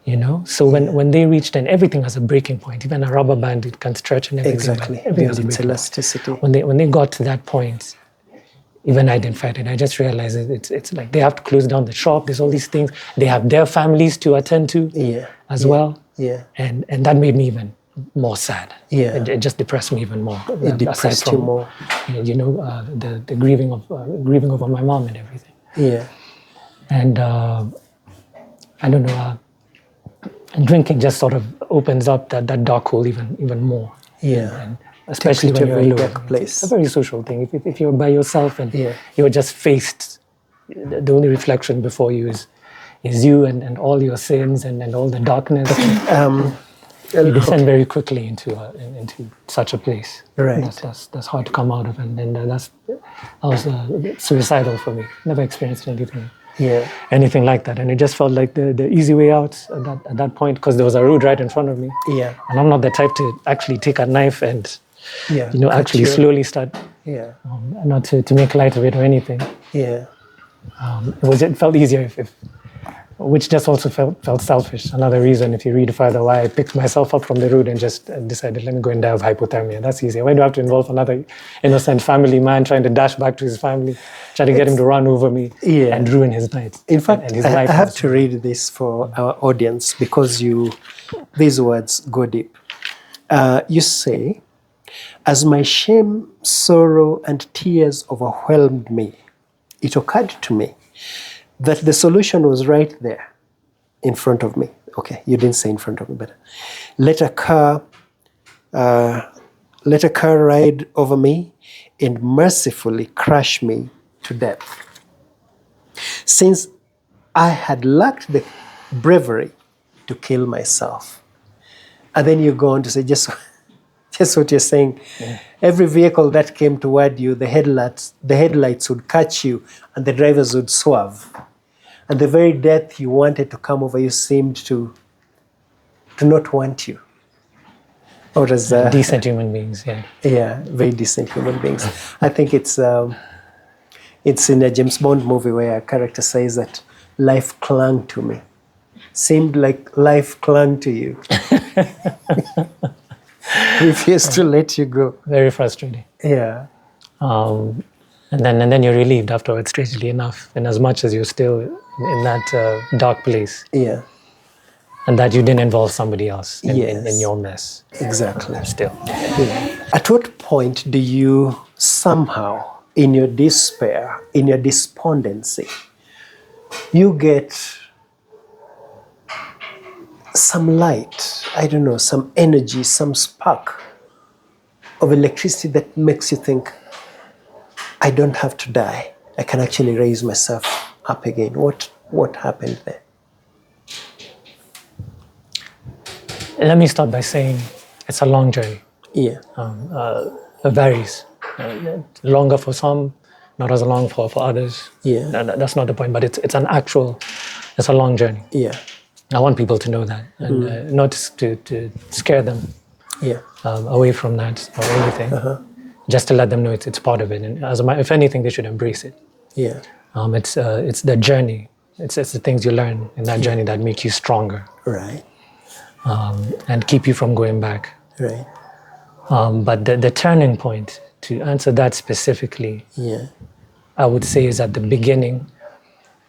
You know, so when they reached, and everything has a breaking point, even a rubber band, it can stretch and everything. Exactly. Everything It's elasticity. When they got to that point, even I didn't fight it. I just realized it's like they have to close down the shop. There's all these things. They have their families to attend to as well. Yeah. And that made me even more sad. Yeah. It just depressed me even more. It depressed you more. You know, the grieving over my mom and everything. Yeah. And I don't know. And drinking just sort of opens up that dark hole even more. Yeah. And especially when you're alone. Place. It's a very social thing. If you're by yourself and you're just faced the only reflection before you is you and all your sins and all the darkness. You descend very quickly into such a place. Right. That's hard to come out of, and that was suicidal for me. Never experienced anything like that, and it just felt like the easy way out at that point, because there was a road right in front of me. Yeah. And I'm not the type to actually take a knife and actually slowly start. Yeah. Not to make light of it or anything. Yeah. It felt easier if which just also felt selfish. Another reason, if you read further, why I picked myself up from the road and just decided, let me go and die of hypothermia. That's easier. Why do I have to involve another innocent family man trying to dash back to his family, try to get him to run over me and ruin his night? In fact, and his I life have to read this for our audience because these words go deep. You say, as my shame, sorrow, and tears overwhelmed me, it occurred to me that the solution was right there in front of me. Okay, you didn't say in front of me, but let a car ride over me and mercifully crush me to death. Since I had lacked the bravery to kill myself. And then you go on to say just what you're saying. Yeah. Every vehicle that came toward you, the headlights would catch you and the drivers would swerve. And the very death you wanted to come over you seemed to not want you. Or as decent human beings, yeah. Yeah, very decent human beings. I think it's in a James Bond movie where a character says that life clung to me. Seemed like life clung to you. Refused to let you go. Very frustrating. Yeah. And then you're relieved afterwards, strangely enough, in as much as you're still in that dark place. Yeah. And that you didn't involve somebody else in your mess. Exactly. Still. Yeah. At what point do you somehow, in your despair, in your despondency, you get some light, I don't know, some energy, some spark of electricity that makes you think, I don't have to die. I can actually raise myself up again. What happened there? Let me start by saying it's a long journey. Yeah. It varies. Longer for some, not as long for others. Yeah. That's not the point, but it's a long journey. Yeah. I want people to know that, and not to scare them away from that or anything. Just to let them know it's part of it, and if anything, they should embrace it. Yeah. It's the journey. It's the things you learn in that journey that make you stronger. Right. And keep you from going back. Right. But the turning point, to answer that specifically, I would say is at the beginning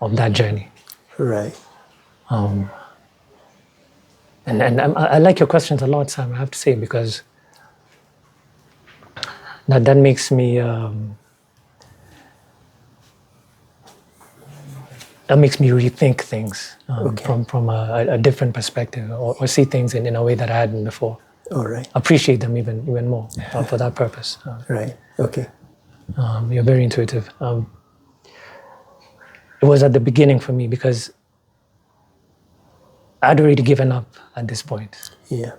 of that journey. Right. And I like your questions a lot, Sam, I have to say, because that makes me rethink things from a different perspective, or see things in a way that I hadn't before. All right. Appreciate them even more for that purpose. Right. Okay. You're very intuitive. It was at the beginning for me because I'd already given up at this point. Yeah.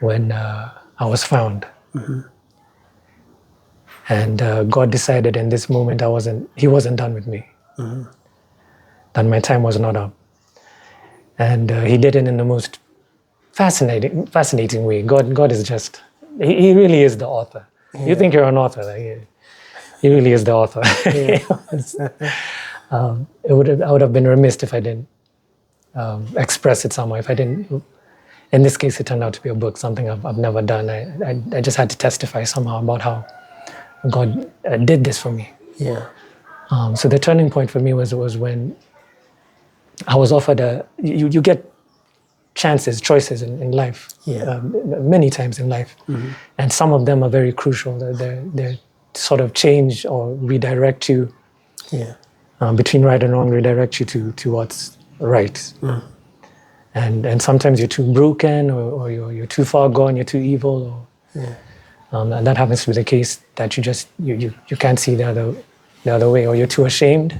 When I was found. Mm-hmm. And God decided in this moment He wasn't done with me. Mm-hmm. That my time was not up. And He did it in the most fascinating way. God is just, He really is the author. Yeah. You think you're an author, He really is the author. Yeah. I would have been remiss if I didn't express it somehow. If I didn't, in this case, it turned out to be a book, something I've never done. I just had to testify somehow about how God did this for me. Yeah. So the turning point for me was when I was offered you get choices in life, many times in life, and some of them are very crucial. They sort of change or redirect you between right and wrong, redirect you to what's right. And sometimes you're too broken, or you're too far gone, you're too evil, and that happens to be the case, that you can't see the other way, or you're too ashamed,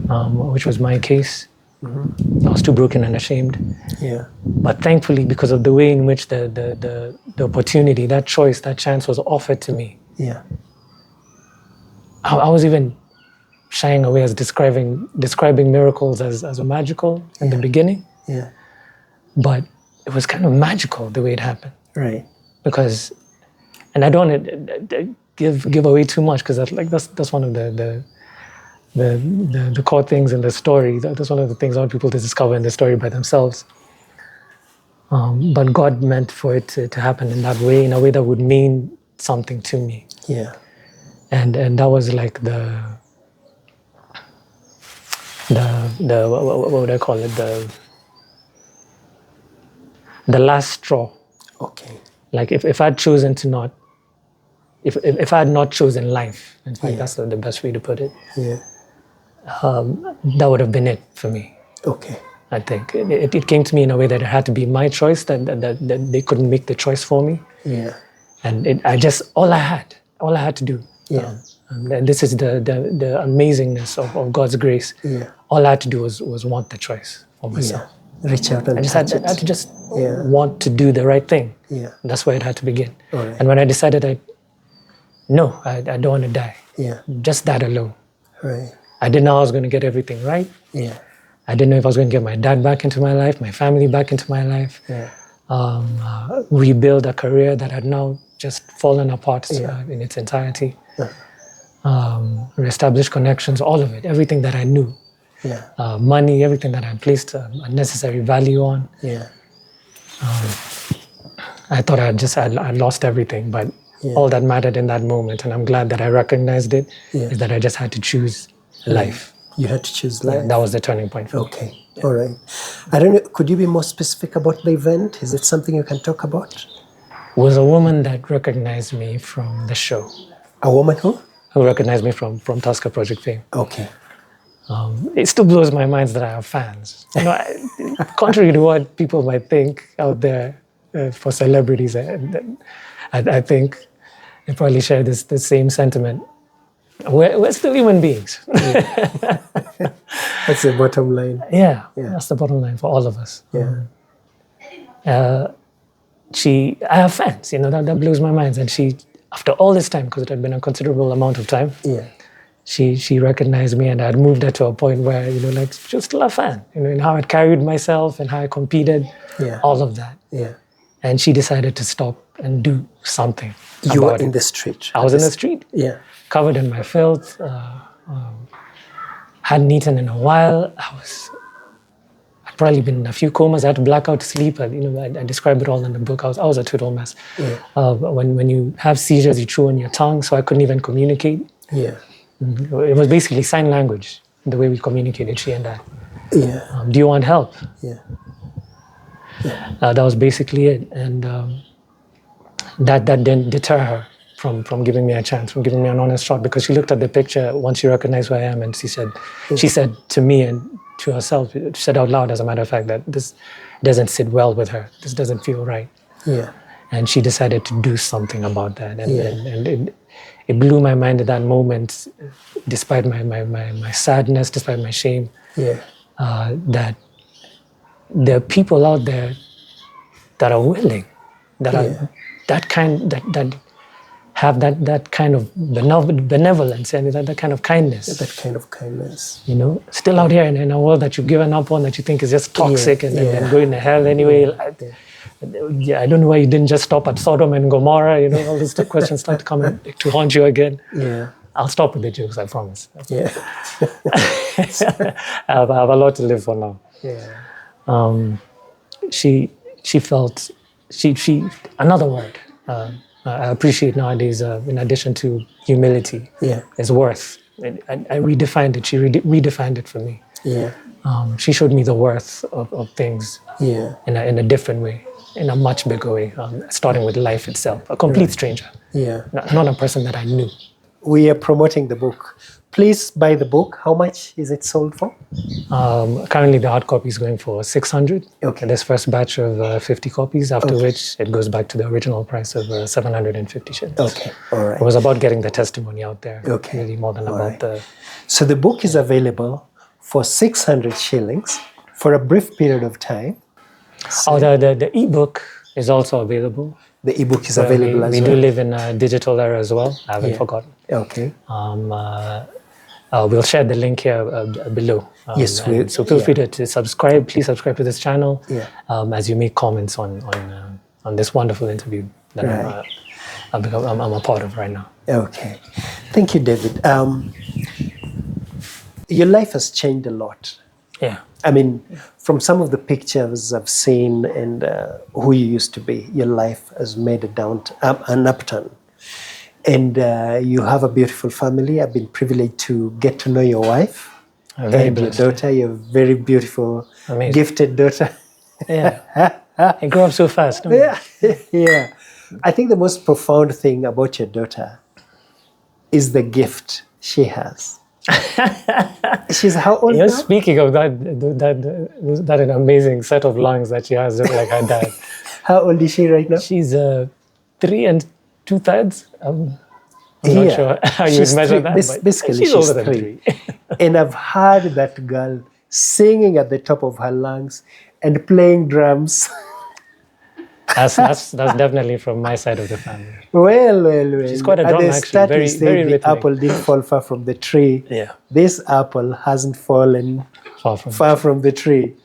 which was my case. I was too broken and ashamed. Yeah. But thankfully, because of the way in which the opportunity, that choice, that chance was offered to me, Yeah. I was even shying away as describing miracles as magical in the beginning. Yeah. But it was kind of magical the way it happened. Right. Because, and I don't want to give away too much, because that's one of the core things in the story. That's one of the things I want people to discover in the story by themselves. But God meant for it to happen in that way, in a way that would mean something to me. Yeah. And that was like the what would I call it, the last straw. Okay. Like if I'd chosen to not, if I had not chosen life, in fact, that's the best way to put it. Yeah. That would have been it for me. Okay. I think it came to me in a way that it had to be my choice, that they couldn't make the choice for me. Yeah. And all I had to do. Yeah. And this is the amazingness of God's grace. Yeah. All I had to do was want the choice for myself. Yeah. Reach out and I just touch had to just Yeah. want to do the right thing. Yeah. That's where it had to begin. All right. And when I decided I don't want to die, Yeah. just that alone. Right. I didn't know I was going to get everything right. Yeah. I didn't know if I was going to get my dad back into my life, my family back into my life, Yeah. Rebuild a career that had now just fallen apart in its entirety, reestablish connections, all of it, everything that I knew, Yeah. money, everything that I placed unnecessary value on. Yeah. I thought I'd lost everything, but Yeah. all that mattered in that moment, and I'm glad that I recognized it, Yeah. is that I just had to choose life. You had to choose life. That was the turning point for me. Okay. All right. I don't know. Could you be more specific about the event? Is it something you can talk about? It was a woman that recognized me from the show, A woman who? who recognized me from Tusker Project Fame. Okay. It still blows my mind that I have fans. You know, contrary to what people might think out there for celebrities, I think they probably share the same sentiment. We're still human beings. That's the bottom line. Yeah, Yeah. that's the bottom line for all of us. Yeah. I have fans, you know, that blows my mind. And she, after all this time, because it had been a considerable amount of time, Yeah. she recognized me, and I had moved her to a point where, you know, like, she was still a fan, you know, in how I carried myself and how I competed, Yeah. all of that. Yeah. And she decided to stop and do something You were about in it. the street. I was in the street, Yeah. covered in my filth, hadn't eaten in a while. I'd probably been in a few comas. I had to black out sleep. I describe it all in the book. I was a total mess. Yeah. When you have seizures, you chew on your tongue, so I couldn't even communicate. Yeah. It was basically sign language, the way we communicated, she and I. Yeah. Do you want help? Yeah. That was basically it. And that didn't deter her from giving me a chance, from giving me an honest shot, because she looked at the picture once she recognized who I am, and she said to me and to herself, she said out loud, as a matter of fact, that this doesn't sit well with her. This doesn't feel right. Yeah. And she decided to do something about that. And, Yeah. and it blew my mind at that moment, despite my sadness, despite my shame, Yeah. that there are people out there that are willing, that are that have that kind of benevolence and that kind of kindness. That kind of kindness. You know, still out here in a world that you've given up on, that you think is just toxic and going to hell anyway. I don't know why you didn't just stop at Sodom and Gomorrah. You know, all these questions start to come to haunt you again. Yeah. I'll stop with the jokes, I promise. Yeah. I have a lot to live for now. Yeah. She felt another word I appreciate nowadays, in addition to humility, is worth. I redefined it. She redefined it for me. Yeah. She showed me the worth of things in a different way, in a much bigger way, starting with life itself. A complete stranger, not a person that I knew. We are promoting the book. Please buy the book. How much is it sold for? Currently, the hard copy is going for 600. Okay. This first batch of 50 copies, after which it goes back to the original price of 750 shillings. Okay, all right. It was about getting the testimony out there, Okay. really more than All about right. the... So the book is available for 600 shillings for a brief period of time. Oh, the ebook is also available. The ebook is available as we well. do live in a digital era as well. I haven't forgotten. Okay. We'll share the link here below. Yes, so feel free to subscribe. Please subscribe to this channel as you make comments on this wonderful interview that I'm a part of right now. Okay. Thank you, David. Your life has changed a lot. Yeah. I mean, from some of the pictures I've seen and who you used to be, your life has made an upturn. And you have a beautiful family. I've been privileged to get to know your wife and your daughter. You're a very beautiful, gifted daughter. Yeah. You grow up so fast. Don't you? Yeah. I think the most profound thing about your daughter is the gift she has. She's how old now? Speaking of that an amazing set of lungs that she has, just like her dad. How old is she right now? She's 3 2/3. I'm not sure how you would measure that. Basically, she's older than 3. And I've heard that girl singing at the top of her lungs and playing drums. That's definitely from my side of the family. Well. She's quite a drum, actually. Very the apple didn't fall far from the tree. Yeah. This apple hasn't fallen far from the tree.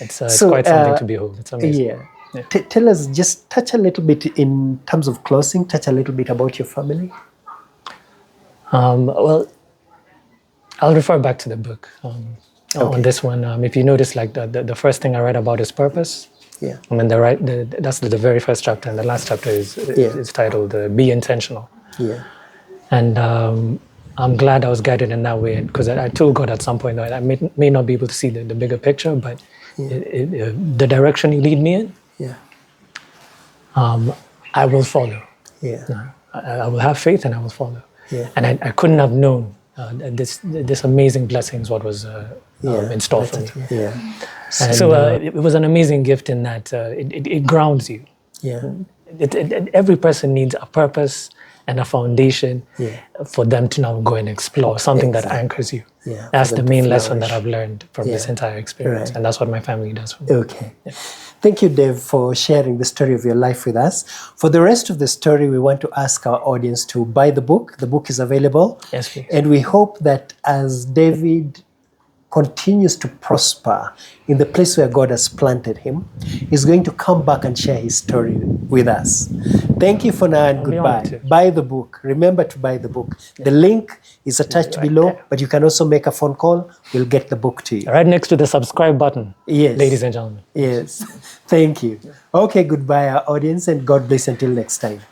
It's quite something to behold. It's amazing. Yeah. Tell us, just touch a little bit in terms of closing, touch a little bit about your family. Well, I'll refer back to the book on this one. If you notice, like the first thing I read about is purpose. Yeah. I mean, that's the very first chapter, and the last chapter is titled "Be Intentional." Yeah. And I'm glad I was guided in that way, because I told God at some point that I may not be able to see the bigger picture, but the direction you lead me in, I will follow. Yeah. I will have faith and I will follow. Yeah. And I couldn't have known this amazing blessings what was in store for me. Yeah. And so it was an amazing gift in that it grounds you. Yeah. Every person needs a purpose and a foundation for them to now go and explore something that anchors you. Yeah, that's the main lesson that I've learned from this entire experience. Right. And that's what my family does for me. Okay. Yeah. Thank you, Dave, for sharing the story of your life with us. For the rest of the story, we want to ask our audience to buy the book. The book is available. Yes, please. And we hope that as David continues to prosper in the place where God has planted him, he's going to come back and share his story with us. Thank you for now and goodbye. Buy the book. Remember to buy the book. The link is attached below, but you can also make a phone call. We'll get the book to you. Right next to the subscribe button. Yes. Ladies and gentlemen. Yes. Thank you. Okay, goodbye, our audience, and God bless until next time.